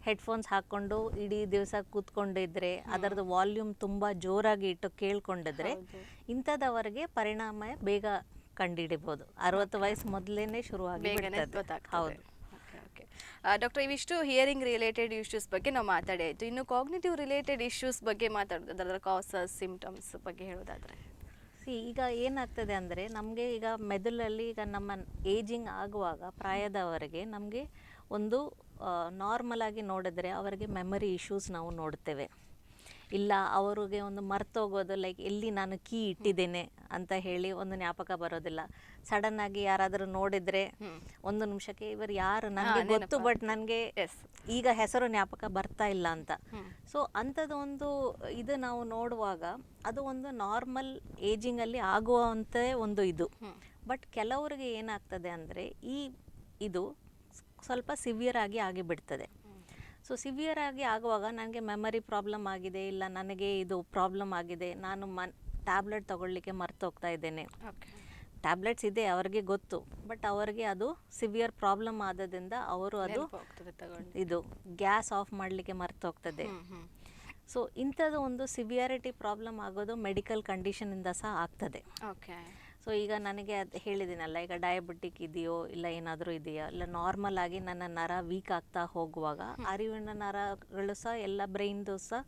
ಹೆಡ್ಫೋನ್ಸ್ ಹಾಕ್ಕೊಂಡು ಇಡೀ ದಿವಸ ಕೂತ್ಕೊಂಡಿದ್ರೆ, ಅದರದ್ದು ವಾಲ್ಯೂಮ್ ತುಂಬ ಜೋರಾಗಿ ಇಟ್ಟು ಕೇಳ್ಕೊಂಡಿದ್ರೆ ಇಂಥದವರಿಗೆ ಪರಿಣಾಮ ಬೇಗ ಕಂಡುಹಿಡಿಬೋದು. 60 ವಯಸ್ಸು ಮೊದಲೇ ಶುರುವಾಗಿ ಬಿಡ್ತದೆ. ಹೌದು ಡಾಕ್ಟರ್, ಇವಿಷ್ಟು ಹಿಯರಿಂಗ್ ರಿಲೇಟೆಡ್ ಇಶ್ಯೂಸ್ ಬಗ್ಗೆ ನಾವು ಮಾತಾಡಾಯಿತು. ಇನ್ನು ಕಾಗ್ನಿಟಿವ್ ರಿಲೇಟೆಡ್ ಇಶ್ಯೂಸ್ ಬಗ್ಗೆ ಮಾತಾಡೋದು, ಅದರ ಕಾಸಸ್, ಸಿಂಪ್ಟಮ್ಸ್ ಬಗ್ಗೆ ಹೇಳೋದಾದರೆ ಈಗ ಏನಾಗ್ತದೆ ಅಂದರೆ ನಮಗೆ ಈಗ ಮೆದುಳಲ್ಲಿ ಈಗ ನಮ್ಮ ಏಜಿಂಗ್ ಆಗುವಾಗ ಪ್ರಾಯದವರೆಗೆ ನಮಗೆ ಒಂದು ನಾರ್ಮಲ್ ಆಗಿ ನೋಡಿದ್ರೆ ಅವರಿಗೆ ಮೆಮರಿ ಇಶ್ಯೂಸ್ ನಾವು ನೋಡ್ತೇವೆ. ಇಲ್ಲ ಅವರಿಗೆ ಒಂದು ಮರ್ತೋಗೋದು, ಲೈಕ್ ಎಲ್ಲಿ ನಾನು ಕೀ ಇಟ್ಟಿದ್ದೇನೆ ಅಂತ ಹೇಳಿ ಒಂದು ಜ್ಞಾಪಕ ಬರೋದಿಲ್ಲ. ಸಡನ್ ಆಗಿ ಯಾರಾದರೂ ನೋಡಿದರೆ 1 ನಿಮಿಷಕ್ಕೆ ಇವರು ಯಾರು ನನಗೆ ಗೊತ್ತು, ಬಟ್ ನನಗೆ ಈಗ ಹೆಸರು ಜ್ಞಾಪಕ ಬರ್ತಾ ಇಲ್ಲ ಅಂತ. ಸೊ ಅಂಥದ್ದು ಒಂದು ಇದು ನಾವು ನೋಡುವಾಗ ಅದು ಒಂದು ನಾರ್ಮಲ್ ಏಜಿಂಗಲ್ಲಿ ಆಗುವಂಥ ಒಂದು ಇದು. ಬಟ್ ಕೆಲವರಿಗೆ ಏನಾಗ್ತದೆ ಅಂದರೆ ಇದು ಸ್ವಲ್ಪ ಸಿವಿಯರ್ ಆಗಿ ಆಗಿಬಿಡ್ತದೆ. ಸೊ ಸಿವಿಯರ್ ಆಗಿ ಆಗುವಾಗ ನನಗೆ ಮೆಮರಿ ಪ್ರಾಬ್ಲಮ್ ಆಗಿದೆ, ಇಲ್ಲ ನನಗೆ ಇದು ಪ್ರಾಬ್ಲಮ್ ಆಗಿದೆ, ನಾನು ಟ್ಯಾಬ್ಲೆಟ್ ತಗೊಳ್ಳಿಕ್ಕೆ ಮರ್ತೋಗ್ತಾ ಇದ್ದೇನೆ. ಟ್ಯಾಬ್ಲೆಟ್ಸ್ ಇದೆ ಅವರಿಗೆ ಗೊತ್ತು, ಬಟ್ ಅವರಿಗೆ ಅದು ಸಿವಿಯರ್ ಪ್ರಾಬ್ಲಮ್ ಆದದಿಂದ ಅವರು ಅದು ಇದು ಗ್ಯಾಸ್ ಆಫ್ ಮಾಡಲಿಕ್ಕೆ ಮರ್ತೋಗ್ತದೆ. ಸೊ ಇಂಥದ್ದು ಒಂದು ಸಿವಿಯಾರಿಟಿ ಪ್ರಾಬ್ಲಮ್ ಆಗೋದು ಮೆಡಿಕಲ್ ಕಂಡೀಷನಿಂದ ಸಹ ಆಗ್ತದೆ. ಸೊ ಈಗ ನನಗೆ ಅದು ಹೇಳಿದ್ದೀನಲ್ಲ, ಈಗ ಡಯಾಬಿಟಿಕ್ ಇದೆಯೋ ಇಲ್ಲ ಏನಾದರೂ ಇದೆಯಾ, ಇಲ್ಲ ನಾರ್ಮಲ್ ಆಗಿ ನನ್ನ ನರ ವೀಕ್ ಆಗ್ತಾ ಹೋಗುವಾಗ ಅರಿವಿನ ನರಗಳು ಸಹ ಎಲ್ಲ ಬ್ರೈನ್ದು ಸಹ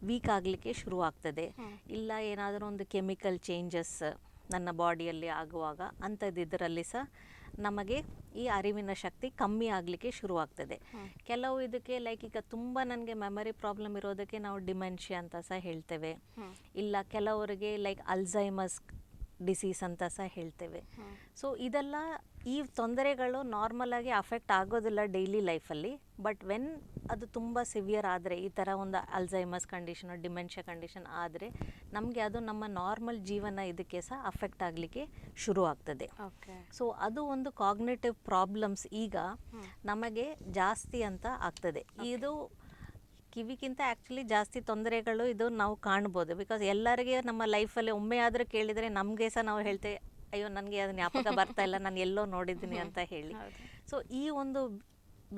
ವೀಕ್ ಆಗಲಿಕ್ಕೆ ಶುರುವಾಗ್ತದೆ. ಇಲ್ಲ ಏನಾದರೂ ಒಂದು ಕೆಮಿಕಲ್ ಚೇಂಜಸ್ ನನ್ನ ಬಾಡಿಯಲ್ಲಿ ಆಗುವಾಗ ಅಂಥದ್ದಿದ್ರಲ್ಲಿ ಸಹ ನಮಗೆ ಈ ಅರಿವಿನ ಶಕ್ತಿ ಕಮ್ಮಿ ಆಗಲಿಕ್ಕೆ ಶುರುವಾಗ್ತದೆ. ಕೆಲವು ಇದಕ್ಕೆ ಲೈಕ್ ಈಗ ತುಂಬ ನನಗೆ ಮೆಮರಿ ಪ್ರಾಬ್ಲಮ್ ಇರೋದಕ್ಕೆ ನಾವು ಡಿಮೆನ್ಷಿಯಾ ಅಂತ ಸಹ ಹೇಳ್ತೇವೆ. ಇಲ್ಲ ಕೆಲವರಿಗೆ ಲೈಕ್ ಅಲ್ಝೈಮರ್ಸ್ ಡಿಸೀಸ್ ಅಂತ ಸಹ ಹೇಳ್ತೇವೆ. ಸೊ ಇದೆಲ್ಲ ಈ ತೊಂದರೆಗಳು ನಾರ್ಮಲ್ ಆಗಿ ಅಫೆಕ್ಟ್ ಆಗೋದಿಲ್ಲ ಡೈಲಿ ಲೈಫಲ್ಲಿ. ಬಟ್ ವೆನ್ ಅದು ತುಂಬ ಸಿವಿಯರ್ ಆದರೆ, ಈ ಥರ ಒಂದು ಅಲ್ಝೈಮರ್ಸ್ ಕಂಡೀಷನ್, ಡಿಮೆನ್ಷಿಯಾ ಕಂಡೀಷನ್ ಆದರೆ ನಮಗೆ ಅದು ನಮ್ಮ ನಾರ್ಮಲ್ ಜೀವನ ಇದಕ್ಕೆ ಸಹ ಅಫೆಕ್ಟ್ ಆಗಲಿಕ್ಕೆ ಶುರು ಆಗ್ತದೆ. ಸೊ ಅದು ಒಂದು ಕಾಗ್ನಿಟಿವ್ ಪ್ರಾಬ್ಲಮ್ಸ್ ಈಗ ನಮಗೆ ಜಾಸ್ತಿ ಅಂತ ಆಗ್ತದೆ. ಇದು ಕಿವಿಗಿಂತ ಆ್ಯಕ್ಚುಲಿ ಜಾಸ್ತಿ ತೊಂದರೆಗಳು ಇದು ನಾವು ಕಾಣ್ಬೋದು. ಬಿಕಾಸ್ ಎಲ್ಲರಿಗೆ ನಮ್ಮ ಲೈಫಲ್ಲಿ ಒಮ್ಮೆ ಆದರೂ ಕೇಳಿದರೆ ನಮಗೆ ಸಹ ನಾವು ಹೇಳ್ತೇವೆ, ಅಯ್ಯೋ ನನಗೆ ಅದು ಜ್ಞಾಪಕ ಬರ್ತಾ ಇಲ್ಲ, ನಾನು ಎಲ್ಲೋ ನೋಡಿದ್ದೀನಿ ಅಂತ ಹೇಳಿ. ಸೊ ಈ ಒಂದು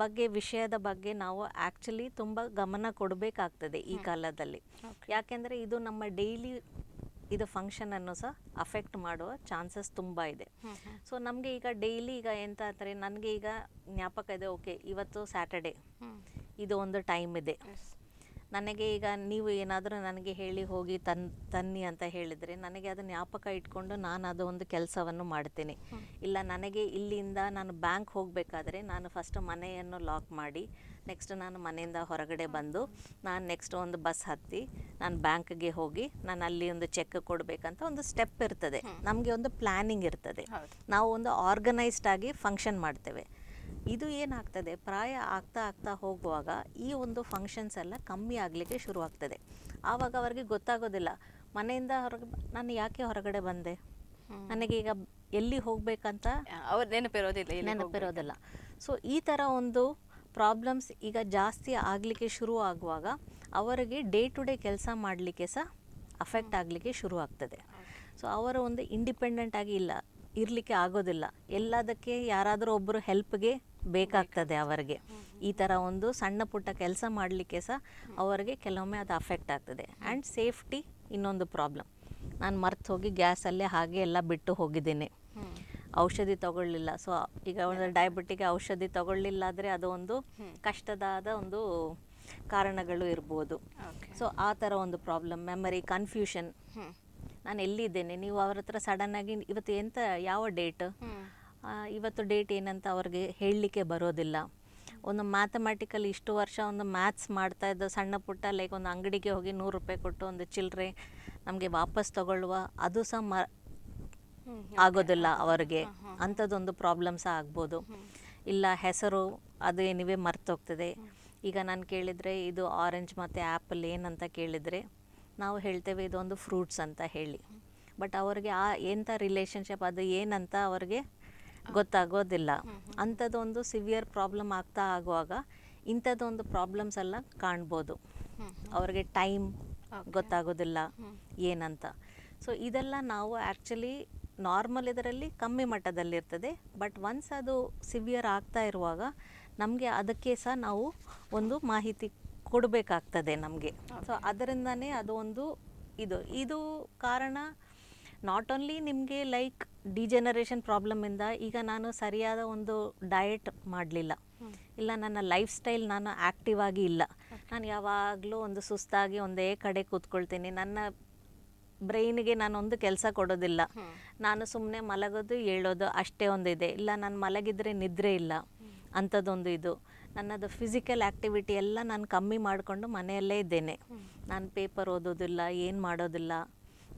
ಬಗ್ಗೆ ವಿಷಯದ ಬಗ್ಗೆ ನಾವು ಆ್ಯಕ್ಚುಲಿ ತುಂಬ ಗಮನ ಕೊಡಬೇಕಾಗ್ತದೆ ಈ ಕಾಲದಲ್ಲಿ. ಯಾಕೆಂದರೆ ಇದು ನಮ್ಮ ಡೈಲಿ ಇದು ಫಂಕ್ಷನನ್ನು ಸಹ ಅಫೆಕ್ಟ್ ಮಾಡುವ ಚಾನ್ಸಸ್ ತುಂಬ ಇದೆ. ಸೊ ನಮಗೆ ಈಗ ಡೈಲಿ ಈಗ ಎಂತ ಅಂತಾರೆ, ನನಗೆ ಈಗ ಜ್ಞಾಪಕ ಇದೆ, ಓಕೆ ಇವತ್ತು ಸ್ಯಾಟರ್ಡೆ, ಇದು ಒಂದು ಟೈಮ್ ಇದೆ, ನನಗೆ ಈಗ ನೀವು ಏನಾದರೂ ನನಗೆ ಹೇಳಿ ಹೋಗಿ ತನ್ನಿ ಅಂತ ಹೇಳಿದರೆ ನನಗೆ ಅದನ್ನು ಜ್ಞಾಪಕ ಇಟ್ಕೊಂಡು ನಾನು ಅದು ಒಂದು ಕೆಲಸವನ್ನು ಮಾಡ್ತೇನೆ. ಇಲ್ಲ ನನಗೆ ಇಲ್ಲಿಂದ ನಾನು ಬ್ಯಾಂಕ್ ಹೋಗಬೇಕಾದ್ರೆ ನಾನು ಫಸ್ಟ್ ಮನೆಯನ್ನು ಲಾಕ್ ಮಾಡಿ ನೆಕ್ಸ್ಟ್ ನಾನು ಮನೆಯಿಂದ ಹೊರಗಡೆ ಬಂದು ನಾನು ನೆಕ್ಸ್ಟ್ ಒಂದು ಬಸ್ ಹತ್ತಿ ನಾನು ಬ್ಯಾಂಕ್ಗೆ ಹೋಗಿ ನಾನು ಅಲ್ಲಿ ಒಂದು ಚೆಕ್ ಕೊಡಬೇಕಂತ ಒಂದು ಸ್ಟೆಪ್ ಇರ್ತದೆ. ನಮಗೆ ಒಂದು ಪ್ಲ್ಯಾನಿಂಗ್ ಇರ್ತದೆ, ನಾವು ಒಂದು ಆರ್ಗನೈಸ್ಡ್ ಆಗಿ ಫಂಕ್ಷನ್ ಮಾಡ್ತೇವೆ. ಇದು ಏನಾಗ್ತದೆ, ಪ್ರಾಯ ಆಗ್ತಾ ಆಗ್ತಾ ಹೋಗುವಾಗ ಈ ಒಂದು ಫಂಕ್ಷನ್ಸ್ ಎಲ್ಲ ಕಮ್ಮಿ ಆಗಲಿಕ್ಕೆ ಶುರುವಾಗ್ತದೆ. ಆವಾಗ ಅವರಿಗೆ ಗೊತ್ತಾಗೋದಿಲ್ಲ ಮನೆಯಿಂದ ಹೊರಗೆ ನಾನು ಯಾಕೆ ಹೊರಗಡೆ ಬಂದೆ, ನನಗೆ ಈಗ ಎಲ್ಲಿ ಹೋಗಬೇಕಂತ ಅವ್ರು ನೆನಪಿರೋದಿಲ್ಲ. ಸೊ ಈ ಥರ ಒಂದು ಪ್ರಾಬ್ಲಮ್ಸ್ ಈಗ ಜಾಸ್ತಿ ಆಗಲಿಕ್ಕೆ ಶುರು ಆಗುವಾಗ ಅವರಿಗೆ ಡೇ ಟು ಡೇ ಕೆಲಸ ಮಾಡಲಿಕ್ಕೆ ಸಹ ಅಫೆಕ್ಟ್ ಆಗಲಿಕ್ಕೆ ಶುರು ಆಗ್ತದೆ. ಸೊ ಅವರ ಒಂದು ಇಂಡಿಪೆಂಡೆಂಟ್ ಆಗಿ ಇರಲಿಕ್ಕೆ ಆಗೋದಿಲ್ಲ, ಎಲ್ಲದಕ್ಕೆ ಯಾರಾದರೂ ಒಬ್ಬರು ಹೆಲ್ಪ್ಗೆ ಬೇಕಾಗ್ತದೆ ಅವರಿಗೆ. ಈ ಥರ ಒಂದು ಸಣ್ಣ ಪುಟ್ಟ ಕೆಲಸ ಮಾಡಲಿಕ್ಕೆ ಸಹ ಅವರಿಗೆ ಕೆಲವೊಮ್ಮೆ ಅದು ಅಫೆಕ್ಟ್ ಆಗ್ತದೆ. ಆ್ಯಂಡ್ ಸೇಫ್ಟಿ ಇನ್ನೊಂದು ಪ್ರಾಬ್ಲಮ್. ನಾನು ಮರ್ತು ಹೋಗಿ ಗ್ಯಾಸಲ್ಲೇ ಹಾಗೆ ಎಲ್ಲ ಬಿಟ್ಟು ಹೋಗಿದ್ದೇನೆ, ಔಷಧಿ ತಗೊಳ್ಳಿಲ್ಲ. ಸೊ ಈಗ ಒಂದು ಡಯಾಬಿಟಿಗೆ ಔಷಧಿ ತಗೊಳ್ಳಿಲ್ಲ ಆದರೆ ಅದು ಒಂದು ಕಷ್ಟದಾದ ಒಂದು ಕಾರಣಗಳು ಇರ್ಬೋದು. ಸೊ ಆ ಥರ ಒಂದು ಪ್ರಾಬ್ಲಮ್, ಮೆಮರಿ ಕನ್ಫ್ಯೂಷನ್, ನಾನು ಎಲ್ಲಿದ್ದೇನೆ, ನೀವು ಅವ್ರ ಹತ್ರ ಸಡನ್ನಾಗಿ ಇವತ್ತು ಎಂತ ಯಾವ ಡೇಟ್, ಇವತ್ತು ಡೇಟ್ ಏನಂತ ಅವ್ರಿಗೆ ಹೇಳಲಿಕ್ಕೆ ಬರೋದಿಲ್ಲ. ಒಂದು ಮ್ಯಾಥಮೆಟಿಕಲ್ ಇಷ್ಟು ವರ್ಷ ಒಂದು ಮ್ಯಾಥ್ಸ್ ಮಾಡ್ತಾ ಇದ್ದ ಸಣ್ಣ ಪುಟ್ಟ ಲೈಕ್ ಒಂದು ಅಂಗಡಿಗೆ ಹೋಗಿ 100 ರೂಪಾಯಿ ಕೊಟ್ಟು ಒಂದು ಚಿಲ್ಲರೆ ನಮಗೆ ವಾಪಸ್ ತಗೊಳ್ಳುವ ಅದು ಸಹ ಆಗೋದಿಲ್ಲ ಅವರಿಗೆ. ಅಂಥದ್ದೊಂದು ಪ್ರಾಬ್ಲಮ್ ಸಹ ಆಗ್ಬೋದು. ಇಲ್ಲ ಹೆಸರು ಅದು ಏನಿವೆ ಮರ್ತೋಗ್ತದೆ. ಈಗ ನಾನು ಕೇಳಿದರೆ ಇದು ಆರೆಂಜ್ ಮತ್ತು ಆ್ಯಪಲ್ ಏನಂತ ಕೇಳಿದರೆ ನಾವು ಹೇಳ್ತೇವೆ ಇದೊಂದು ಫ್ರೂಟ್ಸ್ ಅಂತ ಹೇಳಿ, ಬಟ್ ಅವ್ರಿಗೆ ಎಂಥ ರಿಲೇಷನ್ಶಿಪ್ ಅದು ಏನಂತ ಅವ್ರಿಗೆ ಗೊತ್ತಾಗೋದಿಲ್ಲ. ಅಂಥದ್ದೊಂದು ಸಿವಿಯರ್ ಪ್ರಾಬ್ಲಮ್ ಆಗ್ತಾ ಆಗುವಾಗ ಇಂಥದ್ದೊಂದು ಪ್ರಾಬ್ಲಮ್ಸ್ ಎಲ್ಲ ಕಾಣ್ಬೋದು. ಅವ್ರಿಗೆ ಟೈಮ್ ಗೊತ್ತಾಗೋದಿಲ್ಲ ಏನಂತ. ಸೊ ಇದೆಲ್ಲ ನಾವು ಆ್ಯಕ್ಚುಲಿ ನಾರ್ಮಲ್ ಇದರಲ್ಲಿ ಕಮ್ಮಿ ಮಟ್ಟದಲ್ಲಿರ್ತದೆ, ಬಟ್ ಒನ್ಸ್ ಅದು ಸಿವಿಯರ್ ಆಗ್ತಾ ಇರುವಾಗ ನಮಗೆ ಅದಕ್ಕೆ ಸಹ ನಾವು ಒಂದು ಮಾಹಿತಿ ಕೊಡಬೇಕಾಗ್ತದೆ ನಮಗೆ. ಸೊ ಅದರಿಂದನೇ ಅದು ಒಂದು ಇದು ಕಾರಣ ನಾಟ್ ಓನ್ಲಿ ನಿಮಗೆ ಲೈಕ್ ಡಿಜೆನರೇಷನ್ ಪ್ರಾಬ್ಲಮಿಂದ. ಈಗ ನಾನು ಸರಿಯಾದ ಒಂದು ಡಯಟ್ ಮಾಡಲಿಲ್ಲ, ಇಲ್ಲ ನನ್ನ ಲೈಫ್ ಸ್ಟೈಲ್ ನಾನು ಆ್ಯಕ್ಟಿವ್ ಆಗಿ ಇಲ್ಲ, ನಾನು ಯಾವಾಗಲೂ ಒಂದು ಸುಸ್ತಾಗಿ ಒಂದೇ ಕಡೆ ಕೂತ್ಕೊಳ್ತೀನಿ, ನನ್ನ ಬ್ರೈನ್ಗೆ ನಾನೊಂದು ಕೆಲಸ ಕೊಡೋದಿಲ್ಲ, ನಾನು ಸುಮ್ಮನೆ ಮಲಗೋದು ಏಳೋದು ಅಷ್ಟೇ ಒಂದು ಇದೆ, ಇಲ್ಲ ನಾನು ಮಲಗಿದರೆ ನಿದ್ರೆ ಇಲ್ಲ ಅಂಥದ್ದೊಂದು ಇದು. ನನ್ನದು ಫಿಸಿಕಲ್ ಆ್ಯಕ್ಟಿವಿಟಿ ಎಲ್ಲ ನಾನು ಕಮ್ಮಿ ಮಾಡಿಕೊಂಡು ಮನೆಯಲ್ಲೇ ಇದ್ದೇನೆ, ನಾನು ಪೇಪರ್ ಓದೋದಿಲ್ಲ, ಏನು ಮಾಡೋದಿಲ್ಲ,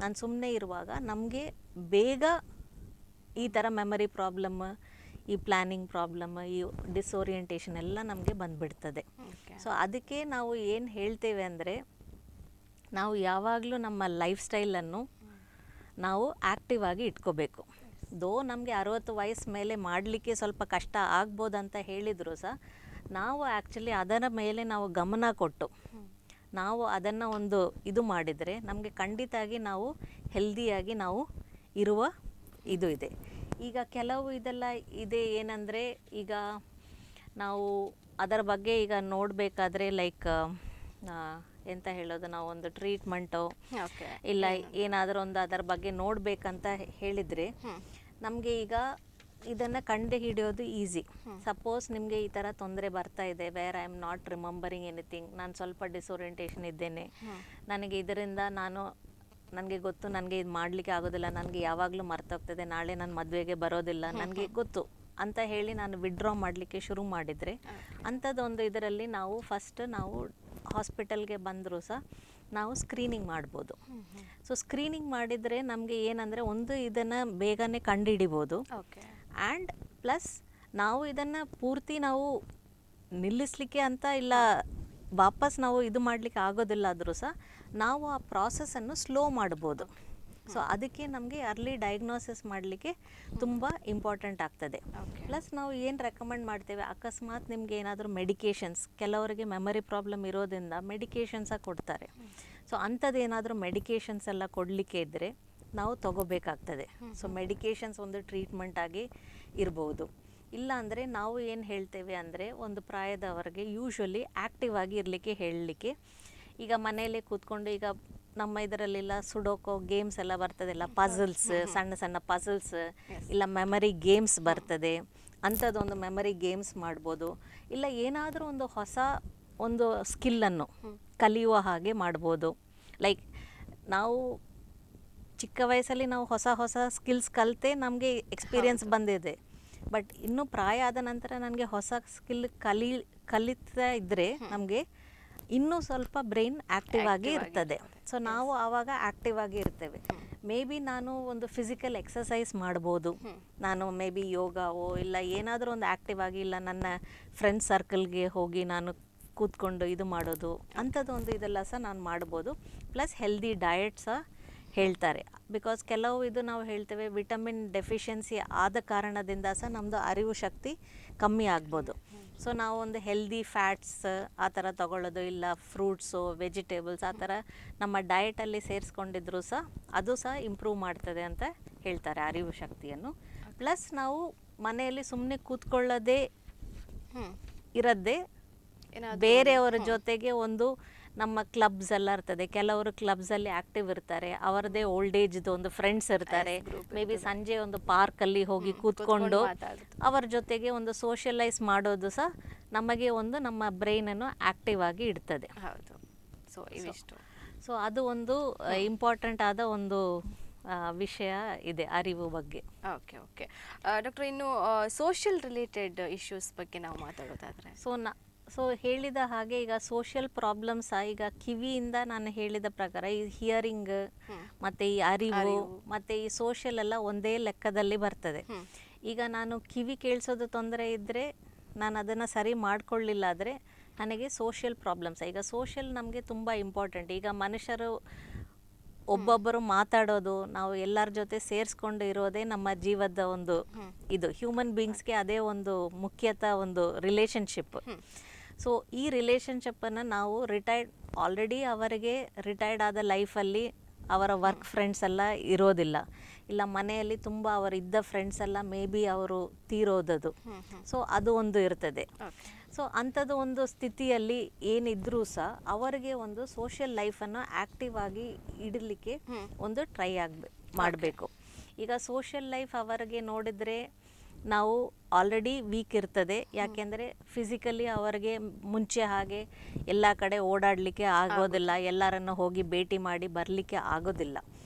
ನಾನು ಸುಮ್ಮನೆ ಇರುವಾಗ ನಮಗೆ ಬೇಗ ಈ ಥರ ಮೆಮರಿ ಪ್ರಾಬ್ಲಮ್, ಈ ಪ್ಲ್ಯಾನಿಂಗ್ ಪ್ರಾಬ್ಲಮ್, ಈ ಡಿಸ್ಓರಿಯೆಂಟೇಷನ್ ಎಲ್ಲ ನಮಗೆ ಬಂದುಬಿಡ್ತದೆ. ಸೊ ಅದಕ್ಕೆ ನಾವು ಏನು ಹೇಳ್ತೇವೆ ಅಂದರೆ, ನಾವು ಯಾವಾಗಲೂ ನಮ್ಮ ಲೈಫ್ ಸ್ಟೈಲನ್ನು ನಾವು ಆ್ಯಕ್ಟಿವ್ ಆಗಿ ಇಟ್ಕೋಬೇಕು. ದೋ ನಮಗೆ 60 ವಯಸ್ಸು ಮೇಲೆ ಮಾಡಲಿಕ್ಕೆ ಸ್ವಲ್ಪ ಕಷ್ಟ ಆಗ್ಬೋದಂತ ಹೇಳಿದರೂ ಸಹ ನಾವು ಆ್ಯಕ್ಚುಲಿ ಅದರ ಮೇಲೆ ನಾವು ಗಮನ ಕೊಟ್ಟು ನಾವು ಅದನ್ನು ಒಂದು ಇದು ಮಾಡಿದರೆ ನಮಗೆ ಖಂಡಿತಾಗಿ ನಾವು ಹೆಲ್ದಿಯಾಗಿ ನಾವು ಇರುವ ಇದು ಇದೆ. ಈಗ ಕೆಲವು ಇದೆಲ್ಲ ಇದೆ ಏನಂದರೆ, ಈಗ ನಾವು ಅದರ ಬಗ್ಗೆ ಈಗ ನೋಡಬೇಕಾದ್ರೆ ಲೈಕ್ ಎಂತ ಹೇಳೋದು, ನಾವು ಒಂದು ಟ್ರೀಟ್ಮೆಂಟು ಇಲ್ಲ ಏನಾದರೂ ಒಂದು ಅದರ ಬಗ್ಗೆ ನೋಡಬೇಕಂತ ಹೇಳಿದರೆ ನಮಗೆ ಈಗ ಇದನ್ನು ಕಂಡು ಹಿಡಿಯೋದು ಈಸಿ. ಸಪೋಸ್ ನಿಮಗೆ ಈ ಥರ ತೊಂದರೆ ಬರ್ತಾ ಇದೆ, where I am not remembering anything, ನಾನು ಸ್ವಲ್ಪ ಡಿಸ್ಓರಿಯೆಂಟೇಷನ್ ಇದ್ದೇನೆ, ನನಗೆ ಇದರಿಂದ ನನಗೆ ಗೊತ್ತು ನನಗೆ ಇದು ಮಾಡಲಿಕ್ಕೆ ಆಗೋದಿಲ್ಲ, ನನಗೆ ಯಾವಾಗಲೂ ಮರ್ತೋಗ್ತದೆ, ನಾಳೆ ನಾನು ಮದುವೆಗೆ ಬರೋದಿಲ್ಲ, ನನಗೆ ಗೊತ್ತು ಅಂತ ಹೇಳಿ ನಾನು ವಿಡ್ರಾ ಮಾಡಲಿಕ್ಕೆ ಶುರು ಮಾಡಿದರೆ ಅಂಥದ್ದೊಂದು ಇದರಲ್ಲಿ ನಾವು ಫಸ್ಟ್ ನಾವು ಹಾಸ್ಪಿಟಲ್ಗೆ ಬಂದರೂ ಸಹ ನಾವು ಸ್ಕ್ರೀನಿಂಗ್ ಮಾಡ್ಬೋದು. ಸೊ ಸ್ಕ್ರೀನಿಂಗ್ ಮಾಡಿದರೆ ನಮಗೆ ಏನಂದರೆ ಒಂದು ಇದನ್ನು ಬೇಗನೆ ಕಂಡುಹಿಡಿಬೋದು. ಆ್ಯಂಡ್ ಪ್ಲಸ್ ನಾವು ಇದನ್ನು ಪೂರ್ತಿ ನಾವು ನಿಲ್ಲಿಸಲಿಕ್ಕೆ ಅಂತ ಇಲ್ಲ, ವಾಪಸ್ ನಾವು ಇದು ಮಾಡಲಿಕ್ಕೆ ಆಗೋದಿಲ್ಲ ಆದರೂ ಸಹ ನಾವು ಆ ಪ್ರಾಸೆಸನ್ನು ಸ್ಲೋ ಮಾಡ್ಬೋದು. ಸೊ ಅದಕ್ಕೆ ನಮಗೆ ಅರ್ಲಿ ಡಯಾಗ್ನೋಸಿಸ್ ಮಾಡಲಿಕ್ಕೆ ತುಂಬ ಇಂಪಾರ್ಟೆಂಟ್ ಆಗ್ತದೆ. ಪ್ಲಸ್ ನಾವು ಏನು ರೆಕಮೆಂಡ್ ಮಾಡ್ತೇವೆ, ಅಕಸ್ಮಾತ್ ನಿಮ್ಗೆ ಏನಾದರೂ ಮೆಡಿಕೇಷನ್ಸ್, ಕೆಲವರಿಗೆ ಮೆಮರಿ ಪ್ರಾಬ್ಲಮ್ ಇರೋದ್ರಿಂದ ಮೆಡಿಕೇಷನ್ಸಾಗಿ ಕೊಡ್ತಾರೆ. ಸೊ ಅಂಥದ್ದು ಏನಾದರೂ ಮೆಡಿಕೇಷನ್ಸ್ ಎಲ್ಲ ಕೊಡಲಿಕ್ಕೆ ಇದ್ದರೆ ನಾವು ತಗೋಬೇಕಾಗ್ತದೆ. ಸೊ ಮೆಡಿಕೇಷನ್ಸ್ ಒಂದು ಟ್ರೀಟ್ಮೆಂಟ್ ಆಗಿ ಇರ್ಬೋದು. ಇಲ್ಲ ಅಂದರೆ ನಾವು ಏನು ಹೇಳ್ತೇವೆ ಅಂದರೆ ಒಂದು ಪ್ರಾಯದವರೆಗೆ ಯೂಶ್ವಲಿ ಆ್ಯಕ್ಟಿವ್ ಆಗಿ ಇರಲಿಕ್ಕೆ ಹೇಳಲಿಕ್ಕೆ, ಈಗ ಮನೆಯಲ್ಲೇ ಕೂತ್ಕೊಂಡು ಈಗ ನಮ್ಮ ಇದರಲ್ಲೆಲ್ಲ ಸುಡೋಕೋ ಗೇಮ್ಸ್ ಎಲ್ಲ ಬರ್ತದೆಲ್ಲ, ಪಝಲ್ಸ್, ಸಣ್ಣ ಸಣ್ಣ ಪಝಲ್ಸ್, ಇಲ್ಲ ಮೆಮರಿ ಗೇಮ್ಸ್ ಬರ್ತದೆ, ಅಂಥದ್ದೊಂದು ಮೆಮರಿ ಗೇಮ್ಸ್ ಮಾಡ್ಬೋದು. ಇಲ್ಲ ಏನಾದರೂ ಒಂದು ಹೊಸ ಒಂದು ಸ್ಕಿಲ್ಲನ್ನು ಕಲಿಯುವ ಹಾಗೆ ಮಾಡ್ಬೋದು. ಲೈಕ್ ನಾವು ಚಿಕ್ಕ ವಯಸ್ಸಲ್ಲಿ ನಾವು ಹೊಸ ಹೊಸ ಸ್ಕಿಲ್ಸ್ ಕಲಿತೆ ನಮಗೆ ಎಕ್ಸ್ಪೀರಿಯನ್ಸ್ ಬಂದಿದೆ. ಬಟ್ ಇನ್ನೂ ಪ್ರಾಯ ಆದ ನಂತರ ನನಗೆ ಹೊಸ ಸ್ಕಿಲ್ ಕಲಿತಾ ಇದ್ದರೆ ನಮಗೆ ಇನ್ನೂ ಸ್ವಲ್ಪ ಬ್ರೈನ್ ಆ್ಯಕ್ಟಿವ್ ಆಗಿ ಇರ್ತದೆ. ಸೊ ನಾವು ಆವಾಗ ಆ್ಯಕ್ಟಿವ್ ಆಗಿ ಇರ್ತೇವೆ. ಮೇ ಬಿ ನಾನು ಒಂದು ಫಿಸಿಕಲ್ ಎಕ್ಸಸೈಸ್ ಮಾಡ್ಬೋದು, ನಾನು ಮೇ ಬಿ ಯೋಗವೋ ಇಲ್ಲ ಏನಾದರೂ ಒಂದು ಆ್ಯಕ್ಟಿವ್ ಆಗಿ, ಇಲ್ಲ ನನ್ನ ಫ್ರೆಂಡ್ ಸರ್ಕಲ್ಗೆ ಹೋಗಿ ನಾನು ಕೂತ್ಕೊಂಡು ಇದು ಮಾಡೋದು, ಅಂಥದ್ದೊಂದು ಇದೆಲ್ಲ ಸಹ ನಾನು ಮಾಡ್ಬೋದು. ಪ್ಲಸ್ ಹೆಲ್ದಿ ಡಯಟ್ ಸಹ ಹೇಳ್ತಾರೆ. ಬಿಕಾಸ್ ಕೆಲವು ಇದು ನಾವು ಹೇಳ್ತೇವೆ ವಿಟಮಿನ್ ಡೆಫಿಷಿಯನ್ಸಿ ಆದ ಕಾರಣದಿಂದ ಸಹ ನಮ್ಮದು ಅರಿವು ಶಕ್ತಿ ಕಮ್ಮಿ ಆಗ್ಬೋದು. ಸೊ ನಾವು ಒಂದು ಹೆಲ್ದಿ ಫ್ಯಾಟ್ಸ್ ಆ ಥರ ತಗೊಳ್ಳೋದು, ಇಲ್ಲ ಫ್ರೂಟ್ಸು, ವೆಜಿಟೇಬಲ್ಸ್ ಆ ಥರ ನಮ್ಮ ಡಯಟಲ್ಲಿ ಸೇರಿಸ್ಕೊಂಡಿದ್ರು ಸಹ ಅದು ಸಹ ಇಂಪ್ರೂವ್ ಮಾಡ್ತದೆ ಅಂತ ಹೇಳ್ತಾರೆ ಅರಿವು ಶಕ್ತಿಯನ್ನು. ಪ್ಲಸ್ ನಾವು ಮನೆಯಲ್ಲಿ ಸುಮ್ಮನೆ ಕೂತ್ಕೊಳ್ಳೋದೇ ಇರದ್ದೇ ಬೇರೆಯವರ ಜೊತೆಗೆ ಒಂದು ನಮ್ಮ ಕ್ಲಬ್ಸ್ ಎಲ್ಲ ಇರ್ತದೆ, ಕೆಲವರು ಕ್ಲಬ್ಸಲ್ಲಿ ಆ್ಯಕ್ಟಿವ್ ಇರ್ತಾರೆ, ಅವರದೇ ಓಲ್ಡ್ ಏಜ್ದು ಒಂದು ಫ್ರೆಂಡ್ಸ್ ಇರ್ತಾರೆ, ಮೇ ಬಿ ಸಂಜೆ ಒಂದು ಪಾರ್ಕಲ್ಲಿ ಹೋಗಿ ಕೂತ್ಕೊಂಡು ಅವರ ಜೊತೆಗೆ ಒಂದು ಸೋಷಿಯಲೈಸ್ ಮಾಡೋದು ಸಹ ನಮಗೆ ಒಂದು ನಮ್ಮ ಬ್ರೈನನ್ನು ಆ್ಯಕ್ಟಿವ್ ಆಗಿ ಇಡ್ತದೆ. ಹೌದು. ಸೊ ಇವಿಷ್ಟು. ಸೊ ಅದು ಒಂದು ಇಂಪಾರ್ಟೆಂಟ್ ಆದ ಒಂದು ವಿಷಯ ಇದೆ ಅರಿವು ಬಗ್ಗೆ. ಓಕೆ ಓಕೆ ಡಾಕ್ಟರ್, ಇನ್ನು ಸೋಷಿಯಲ್ ರಿಲೇಟೆಡ್ ಇಶ್ಯೂಸ್ ಬಗ್ಗೆ ನಾವು ಮಾತಾಡೋದಾದರೆ, ಸೊ ಹೇಳಿದ ಹಾಗೆ ಈಗ ಸೋಷಿಯಲ್ ಪ್ರಾಬ್ಲಮ್ಸ್ ಈಗ ಕಿವಿಯಿಂದ ನಾನು ಹೇಳಿದ ಪ್ರಕಾರ ಈ ಹಿಯರಿಂಗ್ ಮತ್ತು ಈ ಅರಿವು ಮತ್ತು ಈ ಸೋಷಿಯಲ್ ಎಲ್ಲ ಒಂದೇ ಲೆಕ್ಕದಲ್ಲಿ ಬರ್ತದೆ. ಈಗ ನಾನು ಕಿವಿ ಕೇಳಿಸೋದು ತೊಂದರೆ ಇದ್ದರೆ ನಾನು ಅದನ್ನು ಸರಿ ಮಾಡಿಕೊಳ್ಳಿಲ್ಲ ಆದರೆ ನನಗೆ ಸೋಷಿಯಲ್ ಪ್ರಾಬ್ಲಮ್ಸ್. ಈಗ ಸೋಷಿಯಲ್ ನಮಗೆ ತುಂಬ ಇಂಪಾರ್ಟೆಂಟ್. ಈಗ ಮನುಷ್ಯರು ಒಬ್ಬೊಬ್ಬರು ಮಾತಾಡೋದು, ನಾವು ಎಲ್ಲರ ಜೊತೆ ಸೇರಿಸ್ಕೊಂಡು ಇರೋದೇ ನಮ್ಮ ಜೀವದ ಒಂದು ಇದು ಹ್ಯೂಮನ್ ಬೀಯಿಂಗ್ಸ್ಗೆ ಅದೇ ಒಂದು ಮುಖ್ಯತಃ ಒಂದು ರಿಲೇಷನ್ಶಿಪ್. ಸೊ ಈ ರಿಲೇಷನ್ಶಿಪ್ಪನ್ನು ನಾವು ಆಲ್ರೆಡಿ ಅವರಿಗೆ ರಿಟೈರ್ಡ್ ಆದ ಲೈಫಲ್ಲಿ ಅವರ ವರ್ಕ್ ಫ್ರೆಂಡ್ಸ್ ಎಲ್ಲ ಇರೋದಿಲ್ಲ, ಇಲ್ಲ ಮನೆಯಲ್ಲಿ ತುಂಬ ಅವರಿದ್ದ ಫ್ರೆಂಡ್ಸ್ ಎಲ್ಲ ಮೇ ಬಿ ಅವರು ತೀರೋದದು. ಸೊ ಅದು ಒಂದು ಇರ್ತದೆ. ಸೊ ಅಂಥದ್ದು ಒಂದು ಸ್ಥಿತಿಯಲ್ಲಿ ಏನಿದ್ರೂ ಸಹ ಅವರಿಗೆ ಒಂದು ಸೋಷಿಯಲ್ ಲೈಫನ್ನು ಆ್ಯಕ್ಟಿವ್ ಆಗಿ ಇಡಲಿಕ್ಕೆ ಒಂದು ಟ್ರೈ ಮಾಡಬೇಕು. ಈಗ ಸೋಷಿಯಲ್ ಲೈಫ್ ಅವರಿಗೆ ನೋಡಿದರೆ ನಾವು ಆಲ್ರೆಡಿ ವೀಕ್ ಇರ್ತದೆ, ಯಾಕೆಂದರೆ ಫಿಸಿಕಲಿ ಅವರಿಗೆ ಮುಂಚೆ ಹಾಗೆ ಎಲ್ಲ ಕಡೆ ಓಡಾಡಲಿಕ್ಕೆ ಆಗೋದಿಲ್ಲ, ಎಲ್ಲರನ್ನು ಹೋಗಿ ಭೇಟಿ ಮಾಡಿ ಬರಲಿಕ್ಕೆ ಆಗೋದಿಲ್ಲ.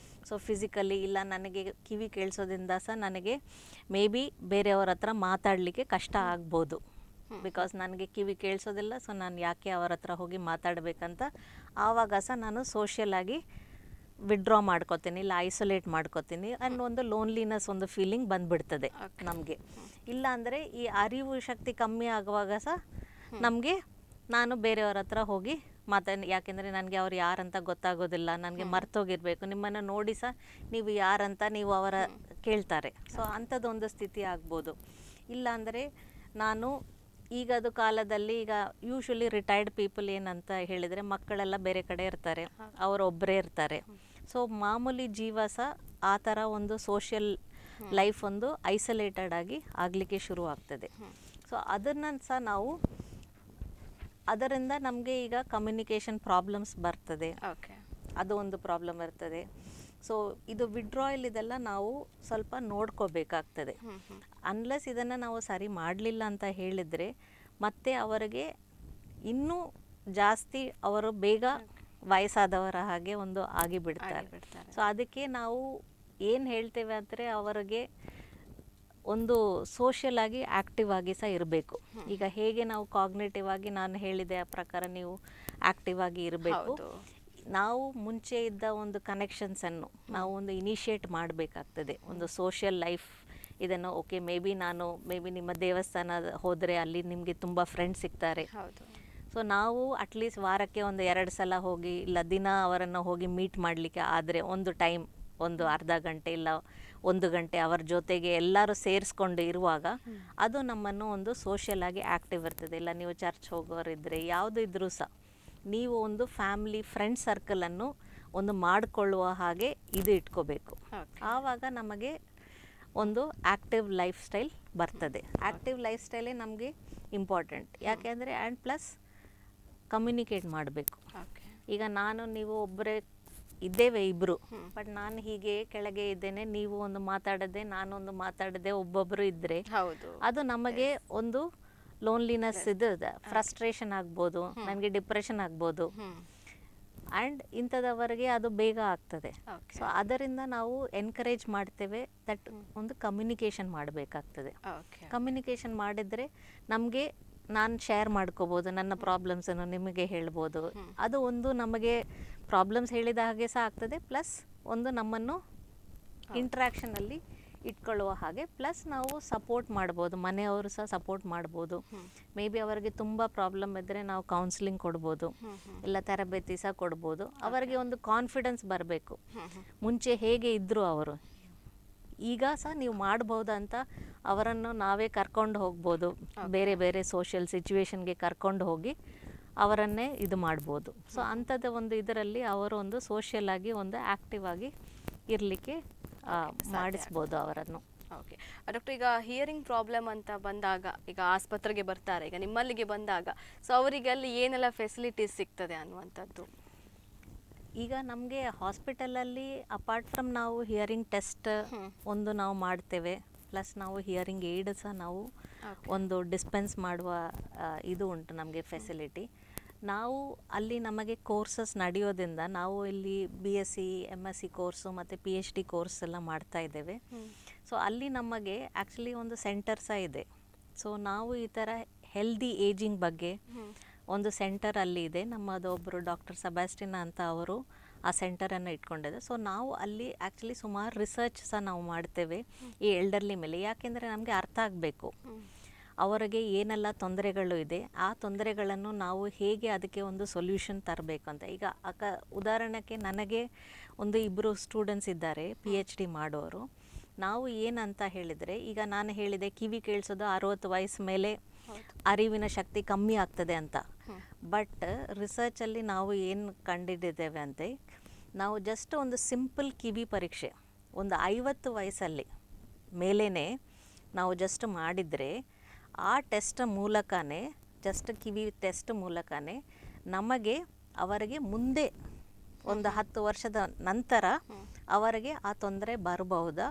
ಸೊ ಫಿಸಿಕಲಿ ಇಲ್ಲ ನನಗೆ ಕಿವಿ ಕೇಳಿಸೋದ್ರಿಂದ ಸಹ ನನಗೆ ಮೇ ಬಿ ಬೇರೆಯವ್ರ ಹತ್ರ ಮಾತಾಡಲಿಕ್ಕೆ ಕಷ್ಟ ಆಗ್ಬೋದು, ಬಿಕಾಸ್ ನನಗೆ ಕಿವಿ ಕೇಳಿಸೋದಿಲ್ಲ. ಸೊ ನಾನು ಯಾಕೆ ಅವರ ಹತ್ರ ಹೋಗಿ ಮಾತಾಡಬೇಕಂತ ಆವಾಗ ಸಹ ನಾನು ಸೋಷಿಯಲ್ ಆಗಿ ವಿಡ್ರಾ ಮಾಡ್ಕೋತೀನಿ, ಇಲ್ಲ ಐಸೋಲೇಟ್ ಮಾಡ್ಕೋತೀನಿ ಅನ್ನೋ ಒಂದು ಲೋನ್ಲಿನೆಸ್ ಒಂದು ಫೀಲಿಂಗ್ ಬಂದುಬಿಡ್ತದೆ ನಮಗೆ. ಇಲ್ಲ ಅಂದರೆ ಈ ಅರಿವು ಶಕ್ತಿ ಕಮ್ಮಿ ಆಗುವಾಗ ಸಹ ನಮಗೆ ನಾನು ಬೇರೆಯವ್ರ ಹತ್ರ ಹೋಗಿ ಯಾಕೆಂದರೆ ನನಗೆ ಅವ್ರು ಯಾರಂತ ಗೊತ್ತಾಗೋದಿಲ್ಲ, ನನಗೆ ಮರ್ತೋಗಿರಬೇಕು, ನಿಮ್ಮನ್ನು ನೋಡಿ ಸಹ ನೀವು ಯಾರಂತ ನೀವು ಅವರ ಕೇಳ್ತಾರೆ. ಸೊ ಅಂಥದ್ದೊಂದು ಸ್ಥಿತಿ ಆಗ್ಬೋದು. ಇಲ್ಲ ಅಂದರೆ ನಾನು ಈಗದು ಕಾಲದಲ್ಲಿ ಈಗ ಯೂಶ್ವಲಿ ರಿಟೈರ್ಡ್ ಪೀಪಲ್ ಏನಂತ ಹೇಳಿದರೆ ಮಕ್ಕಳೆಲ್ಲ ಬೇರೆ ಕಡೆ ಇರ್ತಾರೆ, ಅವರೊಬ್ಬರೇ ಇರ್ತಾರೆ. ಸೊ ಮಾಮೂಲಿ ಜೀವ ಸಹ ಆ ಥರ ಒಂದು ಸೋಷಿಯಲ್ ಲೈಫ್ ಒಂದು ಐಸೋಲೇಟೆಡ್ ಆಗಿ ಆಗಲಿಕ್ಕೆ ಶುರು ಆಗ್ತದೆ. ಸೊ ಅದನ್ನು ಸಹ ನಾವು ಅದರಿಂದ ನಮಗೆ ಈಗ ಕಮ್ಯುನಿಕೇಷನ್ ಪ್ರಾಬ್ಲಮ್ಸ್ ಬರ್ತದೆ, ಅದು ಒಂದು ಪ್ರಾಬ್ಲಮ್ ಇರ್ತದೆ. ಸೊ ಇದು ವಿಡ್ರಾಯಲ್ ಇದೆಲ್ಲ ನಾವು ಸ್ವಲ್ಪ ನೋಡ್ಕೋಬೇಕಾಗ್ತದೆ. ಅನ್ಲೆಸ್ ಇದನ್ನು ನಾವು ಸರಿ ಮಾಡಲಿಲ್ಲ ಅಂತ ಹೇಳಿದರೆ ಮತ್ತೆ ಅವರಿಗೆ ಇನ್ನೂ ಜಾಸ್ತಿ ಅವರು ಬೇಗ ವಯಸ್ಸಾದವರ ಹಾಗೆ ಒಂದು ಆಗಿಬಿಡ್ತಾರೆ. ಸೊ ಅದಕ್ಕೆ ನಾವು ಏನು ಹೇಳ್ತೇವೆ ಅಂದರೆ ಅವರಿಗೆ ಒಂದು ಸೋಷಿಯಲ್ ಆಗಿ ಆ್ಯಕ್ಟಿವ್ ಆಗಿ ಸಹ ಇರಬೇಕು. ಈಗ ಹೇಗೆ ನಾವು ಕಾಗ್ನೇಟಿವ್ ಆಗಿ ನಾನು ಹೇಳಿದೆ ಆ ಪ್ರಕಾರ ನೀವು ಆ್ಯಕ್ಟಿವ್ ಆಗಿ ಇರಬೇಕು. ನಾವು ಮುಂಚೆ ಇದ್ದ ಒಂದು ಕನೆಕ್ಷನ್ಸನ್ನು ನಾವು ಒಂದು ಇನಿಷಿಯೇಟ್ ಮಾಡಬೇಕಾಗ್ತದೆ. ಒಂದು ಸೋಷಿಯಲ್ ಲೈಫ್ ಇದನ್ನು ಓಕೆ ಮೇ ಬಿ ನಿಮ್ಮ ದೇವಸ್ಥಾನ ಹೋದರೆ ಅಲ್ಲಿ ನಿಮಗೆ ತುಂಬ ಫ್ರೆಂಡ್ಸ್ ಸಿಗ್ತಾರೆ. ಸೊ ನಾವು ಅಟ್ಲೀಸ್ಟ್ ವಾರಕ್ಕೆ ಒಂದು 2 ಸಲ ಹೋಗಿ ಇಲ್ಲ ದಿನ ಅವರನ್ನು ಹೋಗಿ ಮೀಟ್ ಮಾಡಲಿಕ್ಕೆ ಆದರೆ ಒಂದು ಟೈಮ್ ಒಂದು ಅರ್ಧ ಗಂಟೆ ಇಲ್ಲ 1 ಗಂಟೆ ಅವರ ಜೊತೆಗೆ ಎಲ್ಲರೂ ಸೇರಿಸ್ಕೊಂಡು ಇರುವಾಗ ಅದು ನಮ್ಮನ್ನು ಒಂದು ಸೋಷಿಯಲ್ ಆಗಿ ಆ್ಯಕ್ಟಿವ್ ಇರ್ತದೆ. ಇಲ್ಲ ನೀವು ಚರ್ಚ್ ಹೋಗೋರಿದ್ದರೆ ಯಾವುದು ಇದ್ದರೂ ಸಹ ನೀವು ಒಂದು ಫ್ಯಾಮಿಲಿ ಫ್ರೆಂಡ್ ಸರ್ಕಲನ್ನು ಒಂದು ಮಾಡಿಕೊಳ್ಳುವ ಹಾಗೆ ಇದು ಇಟ್ಕೋಬೇಕು. ಆವಾಗ ನಮಗೆ ಒಂದು ಆ್ಯಕ್ಟಿವ್ ಲೈಫ್ ಸ್ಟೈಲ್ ಬರ್ತದೆ. ಆ್ಯಕ್ಟಿವ್ ಲೈಫ್ ಸ್ಟೈಲೇ ನಮಗೆ ಇಂಪಾರ್ಟೆಂಟ್. ಯಾಕೆಂದರೆ ಆ್ಯಂಡ್ ಪ್ಲಸ್ ಕಮ್ಯುನಿಕೇಟ್ ಮಾಡಬೇಕು. ಓಕೆ. ಈಗ ನಾನು ನೀವು ಒಬ್ಬರೇ ಇದ್ದೇವೆ ಇಬ್ಬರು, ಬಟ್ ನಾನು ಹೀಗೆ ಕೆಳಗೆ ಇದ್ದೇನೆ, ನೀವು ಒಂದು ಮಾತಾಡದೆ ನಾನೊಂದು ಮಾತಾಡದೆ ಒಬ್ಬೊಬ್ಬರು ಇದ್ದರೆ ಹೌದು, ಅದು ನಮಗೆ ಒಂದು ಲೋನ್ಲಿನೆಸ್ ಇದು ಫ್ರಸ್ಟ್ರೇಷನ್ ಆಗ್ಬೋದು, ನನಗೆ ಡಿಪ್ರೆಷನ್ ಆಗ್ಬೋದು. ಆ್ಯಂಡ್ ಇಂಥದವರೆಗೆ ಅದು ಬೇಗ ಆಗ್ತದೆ. ಓಕೆ. ಸೊ ಅದರಿಂದ ನಾವು ಎನ್ಕರೇಜ್ ಮಾಡ್ತೇವೆ ದಟ್ ಒಂದು ಕಮ್ಯುನಿಕೇಷನ್ ಮಾಡಬೇಕಾಗ್ತದೆ. ಓಕೆ. ಕಮ್ಯುನಿಕೇಷನ್ ಮಾಡಿದರೆ ನಮಗೆ ನಾನು ಶೇರ್ ಮಾಡ್ಕೋಬೋದು, ನನ್ನ ಪ್ರಾಬ್ಲಮ್ಸನ್ನು ನಿಮಗೆ ಹೇಳ್ಬೋದು. ಅದು ಒಂದು ನಮಗೆ ಪ್ರಾಬ್ಲಮ್ಸ್ ಹೇಳಿದ ಹಾಗೆ ಸಹ ಆಗ್ತದೆ, ಪ್ಲಸ್ ಒಂದು ನಮ್ಮನ್ನು ಇಂಟ್ರ್ಯಾಕ್ಷನಲ್ಲಿ ಇಟ್ಕೊಳ್ಳುವ ಹಾಗೆ, ಪ್ಲಸ್ ನಾವು ಸಪೋರ್ಟ್ ಮಾಡ್ಬೋದು, ಮನೆಯವರು ಸಹ ಸಪೋರ್ಟ್ ಮಾಡ್ಬೋದು. ಮೇ ಬಿ ಅವರಿಗೆ ತುಂಬ ಪ್ರಾಬ್ಲಮ್ ಇದ್ದರೆ ನಾವು ಕೌನ್ಸಿಲಿಂಗ್ ಕೊಡ್ಬೋದು, ಇಲ್ಲ ತರಬೇತಿ ಸಹ ಕೊಡ್ಬೋದು. ಅವರಿಗೆ ಒಂದು ಕಾನ್ಫಿಡೆನ್ಸ್ ಬರಬೇಕು, ಮುಂಚೆ ಹೇಗೆ ಇದ್ದರು ಅವರು, ಈಗ ಸಹ ನೀವು ಮಾಡ್ಬೋದು ಅಂತ ಅವರನ್ನು ನಾವೇ ಕರ್ಕೊಂಡು ಹೋಗ್ಬೋದು. ಬೇರೆ ಬೇರೆ ಸೋಷಿಯಲ್ ಸಿಚುವೇಶನ್ಗೆ ಕರ್ಕೊಂಡು ಹೋಗಿ ಅವರನ್ನೇ ಇದು ಮಾಡ್ಬೋದು. ಸೊ ಅಂಥದ್ದು ಒಂದು ಇದರಲ್ಲಿ ಅವರು ಒಂದು ಸೋಷಿಯಲ್ ಆಗಿ ಒಂದು ಆ್ಯಕ್ಟಿವ್ ಆಗಿ ಇರಲಿಕ್ಕೆ ಮಾಡಿಸ್ಬೋದು ಅವರನ್ನು. ಓಕೆ ಡಾಕ್ಟರ್, ಈಗ ಹಿಯರಿಂಗ್ ಪ್ರಾಬ್ಲಮ್ ಅಂತ ಬಂದಾಗ, ಈಗ ಆಸ್ಪತ್ರೆಗೆ ಬರ್ತಾರೆ, ಈಗ ನಿಮ್ಮಲ್ಲಿಗೆ ಬಂದಾಗ, ಸೊ ಅವರಿಗೆ ಅಲ್ಲಿ ಏನೆಲ್ಲ ಫೆಸಿಲಿಟೀಸ್ ಸಿಗ್ತದೆ ಅನ್ನುವಂಥದ್ದು? ಈಗ ನಮಗೆ ಹಾಸ್ಪಿಟಲಲ್ಲಿ ಅಪಾರ್ಟ್ ಫ್ರಮ್ ನಾವು ಹಿಯರಿಂಗ್ ಟೆಸ್ಟ್ ಒಂದು ನಾವು ಮಾಡ್ತೇವೆ, ಪ್ಲಸ್ ನಾವು ಹಿಯರಿಂಗ್ ಏಡ್ ಸಹ ನಾವು ಒಂದು ಡಿಸ್ಪೆನ್ಸ್ ಮಾಡುವ ಇದು ಉಂಟು ನಮಗೆ ಫೆಸಿಲಿಟಿ. ನಾವು ಅಲ್ಲಿ ನಮಗೆ ಕೋರ್ಸಸ್ ನಡೆಯೋದ್ರಿಂದ ನಾವು ಇಲ್ಲಿ BSc MSc ಕೋರ್ಸು ಮತ್ತು PhD ಕೋರ್ಸ್ ಎಲ್ಲ ಮಾಡ್ತಾ ಇದ್ದೇವೆ. ಸೊ ಅಲ್ಲಿ ನಮಗೆ ಆ್ಯಕ್ಚುಲಿ ಒಂದು ಸೆಂಟರ್ ಸಹ ಇದೆ. ಸೊ ನಾವು ಈ ಥರ ಹೆಲ್ದಿ ಏಜಿಂಗ್ ಬಗ್ಗೆ ಒಂದು ಸೆಂಟರ್ ಅಲ್ಲಿ ಇದೆ. ನಮ್ಮದೊಬ್ಬರು ಡಾಕ್ಟರ್ ಸೆಬಾಸ್ಟಿನ್ ಅಂತ ಅವರು ಆ ಸೆಂಟರನ್ನು ಇಟ್ಕೊಂಡಿದೆ. ಸೊ ನಾವು ಅಲ್ಲಿ ಆ್ಯಕ್ಚುಲಿ ಸುಮಾರು ರಿಸರ್ಚ್ ಸಹ ನಾವು ಮಾಡ್ತೇವೆ ಈ ಎಲ್ಡರ್ಲಿ ಮೇಲೆ. ಯಾಕೆಂದರೆ ನಮಗೆ ಅರ್ಥ ಆಗಬೇಕು ಅವರಿಗೆ ಏನೆಲ್ಲ ತೊಂದರೆಗಳು ಇದೆ, ಆ ತೊಂದರೆಗಳನ್ನು ನಾವು ಹೇಗೆ ಅದಕ್ಕೆ ಒಂದು ಸೊಲ್ಯೂಷನ್ ತರಬೇಕಂತ. ಈಗ ಉದಾಹರಣೆಗೆ ನನಗೆ ಒಂದು ಇಬ್ಬರು ಸ್ಟೂಡೆಂಟ್ಸ್ ಇದ್ದಾರೆ PhD ಮಾಡೋರು. ನಾವು ಏನಂತ ಹೇಳಿದರೆ, ಈಗ ನಾನು ಹೇಳಿದೆ ಕಿವಿ ಕೇಳಿಸೋದು 60 ವಯಸ್ಸು ಮೇಲೆ ಅರಿವಿನ ಶಕ್ತಿ ಕಮ್ಮಿ ಆಗ್ತದೆ ಅಂತ. ಬಟ್ ರಿಸರ್ಚಲ್ಲಿ ನಾವು ಏನು ಕಂಡಿದ್ದೇವೆ ಅಂತೆ, ನಾವು ಜಸ್ಟ್ ಒಂದು ಸಿಂಪಲ್ ಕಿವಿ ಪರೀಕ್ಷೆ ಒಂದು 50 ವಯಸ್ಸಲ್ಲಿ ಮೇಲೇ ನಾವು ಜಸ್ಟ್ ಮಾಡಿದರೆ, ಆ ಟೆಸ್ಟ್ ಮೂಲಕನೇ, ಜಸ್ಟ್ ಕಿವಿ ಟೆಸ್ಟ್ ಮೂಲಕನೇ ನಮಗೆ ಅವರಿಗೆ ಮುಂದೆ ಒಂದು 10 ವರ್ಷದ ನಂತರ ಅವರಿಗೆ ಆ ತೊಂದರೆ ಬರಬಹುದಾ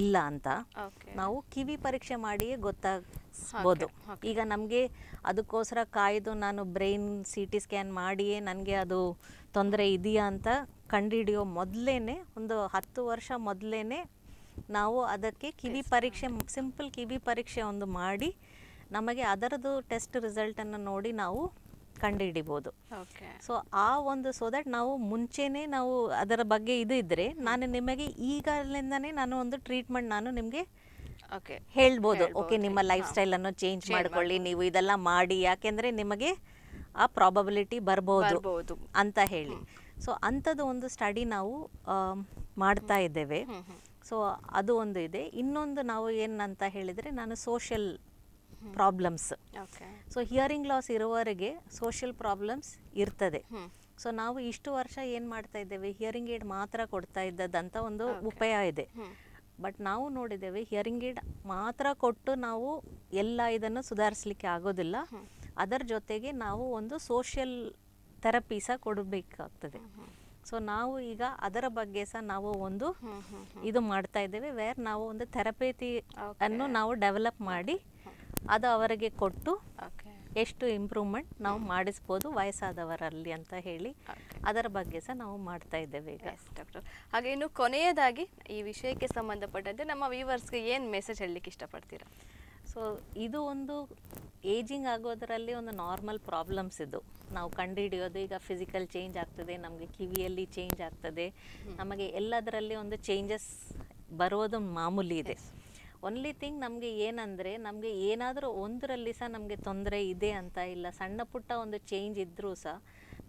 ಇಲ್ಲ ಅಂತ ನಾವು ಕಿವಿ ಪರೀಕ್ಷೆ ಮಾಡಿಯೇ ಗೊತ್ತಾಗ್ಬೋದು. ಈಗ ನಮಗೆ ಅದಕ್ಕೋಸ್ಕರ ಕಾಯ್ದು ನಾನು ಬ್ರೈನ್ CT ಸ್ಕ್ಯಾನ್ ಮಾಡಿಯೇ ನನಗೆ ಅದು ತೊಂದರೆ ಇದೆಯಾ ಅಂತ ಕಂಡುಹಿಡಿಯೋ ಮೊದಲೇ, ಒಂದು 10 ವರ್ಷ ಮೊದಲೇ ನಾವು ಅದಕ್ಕೆ ಕಿವಿ ಪರೀಕ್ಷೆ, ಸಿಂಪಲ್ ಕಿವಿ ಪರೀಕ್ಷೆ ಒಂದು ಮಾಡಿ ನಮಗೆ ಅದರದ್ದು ಟೆಸ್ಟ್ ರಿಸಲ್ಟನ್ನು ನೋಡಿ ನಾವು ಕಂಡುಹಿಡಿಬೋದು. ಸೊ ಆ ಒಂದು ಸೊ ದಟ್ ನಾವು ಮುಂಚೆನೇ ನಾವು ಅದರ ಬಗ್ಗೆ ಇದು ಇದ್ದರೆ, ನಾನು ನಿಮಗೆ ಈಗಲಿಂದನೇ ನಾನು ಒಂದು ಟ್ರೀಟ್ಮೆಂಟ್ ನಾನು ನಿಮಗೆ ಹೇಳ್ಬೋದು. ಓಕೆ, ನಿಮ್ಮ ಲೈಫ್ ಸ್ಟೈಲನ್ನು ಚೇಂಜ್ ಮಾಡ್ಕೊಳ್ಳಿ, ನೀವು ಇದೆಲ್ಲ ಮಾಡಿ, ಯಾಕೆಂದರೆ ನಿಮಗೆ ಆ ಪ್ರಾಬಬಿಲಿಟಿ ಬರ್ಬೋದು ಅಂತ ಹೇಳಿ. ಸೊ ಅಂಥದ್ದು ಒಂದು ಸ್ಟಡಿ ನಾವು ಮಾಡ್ತಾ ಇದ್ದೇವೆ. ಸೊ ಅದು ಒಂದು ಇದೆ. ಇನ್ನೊಂದು ನಾವು ಏನಂತ ಹೇಳಿದರೆ, ನಾನು social problems, so hearing loss ಇರುವವರೆಗೆ ಸೋಷಿಯಲ್ ಪ್ರಾಬ್ಲಮ್ಸ್ ಇರ್ತದೆ. ಸೊ ನಾವು ಇಷ್ಟು ವರ್ಷ ಏನು ಮಾಡ್ತಾ ಇದ್ದೇವೆ, ಹಿಯರಿಂಗ್ ಏಡ್ ಮಾತ್ರ ಕೊಡ್ತಾ ಇದ್ದದಂತ ಒಂದು ಉಪಾಯ ಇದೆ. ಬಟ್ ನಾವು ನೋಡಿದ್ದೇವೆ ಹಿಯರಿಂಗ್ ಏಡ್ ಮಾತ್ರ ಕೊಟ್ಟು ನಾವು ಎಲ್ಲ ಇದನ್ನು ಸುಧಾರಿಸಲಿಕ್ಕೆ ಆಗೋದಿಲ್ಲ. ಅದರ ಜೊತೆಗೆ ನಾವು ಒಂದು ಸೋಷಿಯಲ್ ಥೆರಪಿ ಸಹ ಕೊಡಬೇಕಾಗ್ತದೆ. ಸೊ ನಾವು ಈಗ ಅದರ ಬಗ್ಗೆ ಸಹ ನಾವು ಒಂದು ಇದು ಮಾಡ್ತಾ ಇದ್ದೇವೆ, ವೇರ್ ನಾವು ಒಂದು ಥೆರಪೇತಿ ಅನ್ನು ನಾವು ಡೆವಲಪ್ ಮಾಡಿ ಅದು ಅವರಿಗೆ ಕೊಟ್ಟು ಎಷ್ಟು ಇಂಪ್ರೂವ್ಮೆಂಟ್ ನಾವು ಮಾಡಿಸ್ಬೋದು ವಯಸ್ಸಾದವರಲ್ಲಿ ಅಂತ ಹೇಳಿ ಅದರ ಬಗ್ಗೆ ಸಹ ನಾವು ಮಾಡ್ತಾ ಇದ್ದೇವೆ ಈಗ. ಡಾಕ್ಟರ್, ಹಾಗೆ ಇನ್ನು ಕೊನೆಯದಾಗಿ ಈ ವಿಷಯಕ್ಕೆ ಸಂಬಂಧಪಟ್ಟಂತೆ ನಮ್ಮ ವ್ಯೂವರ್ಸ್ಗೆ ಏನು ಮೆಸೇಜ್ ಹೇಳಲಿಕ್ಕೆ ಇಷ್ಟಪಡ್ತೀರಾ? ಸೊ ಇದು ಒಂದು ಏಜಿಂಗ್ ಆಗೋದರಲ್ಲಿ ಒಂದು ನಾರ್ಮಲ್ ಪ್ರಾಬ್ಲಮ್ಸ್ ಇದು ನಾವು ಕಂಡುಹಿಡಿಯೋದು. ಈಗ ಫಿಸಿಕಲ್ ಚೇಂಜ್ ಆಗ್ತದೆ, ನಮಗೆ ಕಿವಿಯಲ್ಲಿ ಚೇಂಜ್ ಆಗ್ತದೆ, ನಮಗೆ ಎಲ್ಲದರಲ್ಲಿ ಒಂದು ಚೇಂಜಸ್ ಬರೋದು ಮಾಮೂಲಿ ಇದೆ. ಒನ್ಲಿ ಥಿಂಗ್ ನಮಗೆ ಏನಂದರೆ, ನಮಗೆ ಏನಾದರೂ ಒಂದರಲ್ಲಿ ಸಹ ನಮಗೆ ತೊಂದರೆ ಇದೆ ಅಂತ ಇಲ್ಲ, ಸಣ್ಣ ಪುಟ್ಟ ಒಂದು ಚೇಂಜ್ ಇದ್ದರೂ ಸಹ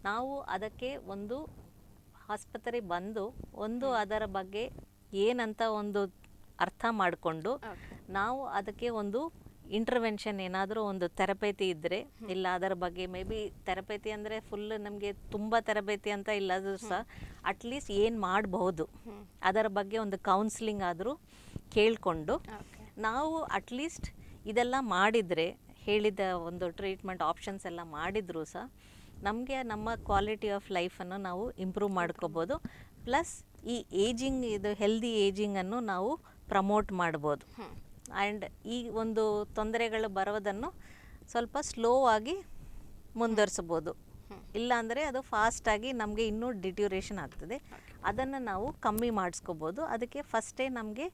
ನಾವು ಅದಕ್ಕೆ ಒಂದು ಆಸ್ಪತ್ರೆಗೆ ಬಂದು ಒಂದು ಅದರ ಬಗ್ಗೆ ಏನಂತ ಒಂದು ಅರ್ಥ ಮಾಡಿಕೊಂಡು ನಾವು ಅದಕ್ಕೆ ಒಂದು ಇಂಟರ್ವೆನ್ಷನ್ ಏನಾದರೂ ಒಂದು ತರಬೇತಿ ಇದ್ದರೆ ಇಲ್ಲ ಅದರ ಬಗ್ಗೆ ಮೇ ಬಿ ತರಬೇತಿ ಅಂದರೆ ಫುಲ್ ನಮಗೆ ತುಂಬ ತರಬೇತಿ ಅಂತ ಇಲ್ಲದರೂ ಸಹ ಅಟ್ಲೀಸ್ಟ್ ಏನು ಮಾಡಬಹುದು ಅದರ ಬಗ್ಗೆ ಒಂದು ಕೌನ್ಸಿಲಿಂಗ್ ಆದರೂ ಕೇಳಿಕೊಂಡು ನಾವು ಅಟ್ಲೀಸ್ಟ್ ಇದೆಲ್ಲ ಮಾಡಿದರೆ ಹೇಳಿದ ಒಂದು ಟ್ರೀಟ್ಮೆಂಟ್ ಆಪ್ಷನ್ಸ್ ಎಲ್ಲ ಮಾಡಿದರೂ ಸಹ ನಮಗೆ ನಮ್ಮ ಕ್ವಾಲಿಟಿ ಆಫ್ ಲೈಫನ್ನು ನಾವು ಇಂಪ್ರೂವ್ ಮಾಡ್ಕೋಬೋದು. ಪ್ಲಸ್ ಈ ಏಜಿಂಗ್ ಇದು ಹೆಲ್ದಿ ಏಜಿಂಗನ್ನು ನಾವು ಪ್ರಮೋಟ್ ಮಾಡ್ಬೋದು. ಆ್ಯಂಡ್ ಈ ಒಂದು ತೊಂದರೆಗಳು ಬರೋದನ್ನು ಸ್ವಲ್ಪ ಸ್ಲೋ ಆಗಿ ಮುಂದುವರಿಸ್ಬೋದು. ಇಲ್ಲಾಂದರೆ ಅದು ಫಾಸ್ಟಾಗಿ ನಮಗೆ ಇನ್ನೂ ಡಿಟ್ಯೂರೇಷನ್ ಆಗ್ತದೆ. ಅದನ್ನು ನಾವು ಕಮ್ಮಿ ಮಾಡಿಸ್ಕೋಬೋದು. ಅದಕ್ಕೆ ಫಸ್ಟೇ ನಮಗೆ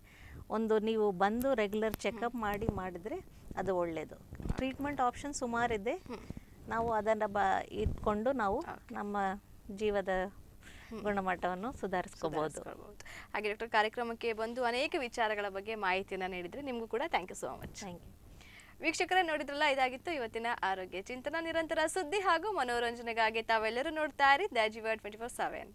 ಒಂದು ನೀವು ಬಂದು ರೆಗ್ಯುಲರ್ ಚೆಕಪ್ ಮಾಡಿದರೆ ಅದು ಒಳ್ಳೆಯದು. ಟ್ರೀಟ್ಮೆಂಟ್ ಆಪ್ಷನ್ ಸುಮಾರಿದೆ. ನಾವು ಅದನ್ನು ಇಟ್ಕೊಂಡು ನಾವು ನಮ್ಮ ಜೀವದ ಗುಣಮಟ್ಟವನ್ನು ಸುಧಾರಿಸ್ಕೋಬಹುದು. ಹಾಗೆ ಡಾಕ್ಟರ್, ಕಾರ್ಯಕ್ರಮಕ್ಕೆ ಬಂದು ಅನೇಕ ವಿಚಾರಗಳ ಬಗ್ಗೆ ಮಾಹಿತಿಯನ್ನು ನೀಡಿದರೆ ನಿಮಗೂ ಕೂಡ thank you so much. Thank you. ವೀಕ್ಷಕರೇ, ನೋಡಿದ್ರಲ್ಲ, ಇದಾಗಿತ್ತು ಇವತ್ತಿನ ಆರೋಗ್ಯ ಚಿಂತನ. ನಿರಂತರ ಸುದ್ದಿ ಹಾಗೂ ಮನೋರಂಜನೆಗಾಗಿ ತಾವೆಲ್ಲರೂ ನೋಡ್ತಾ ಇರಿ ದ ಜಿವರ್ಡ್ 24/7.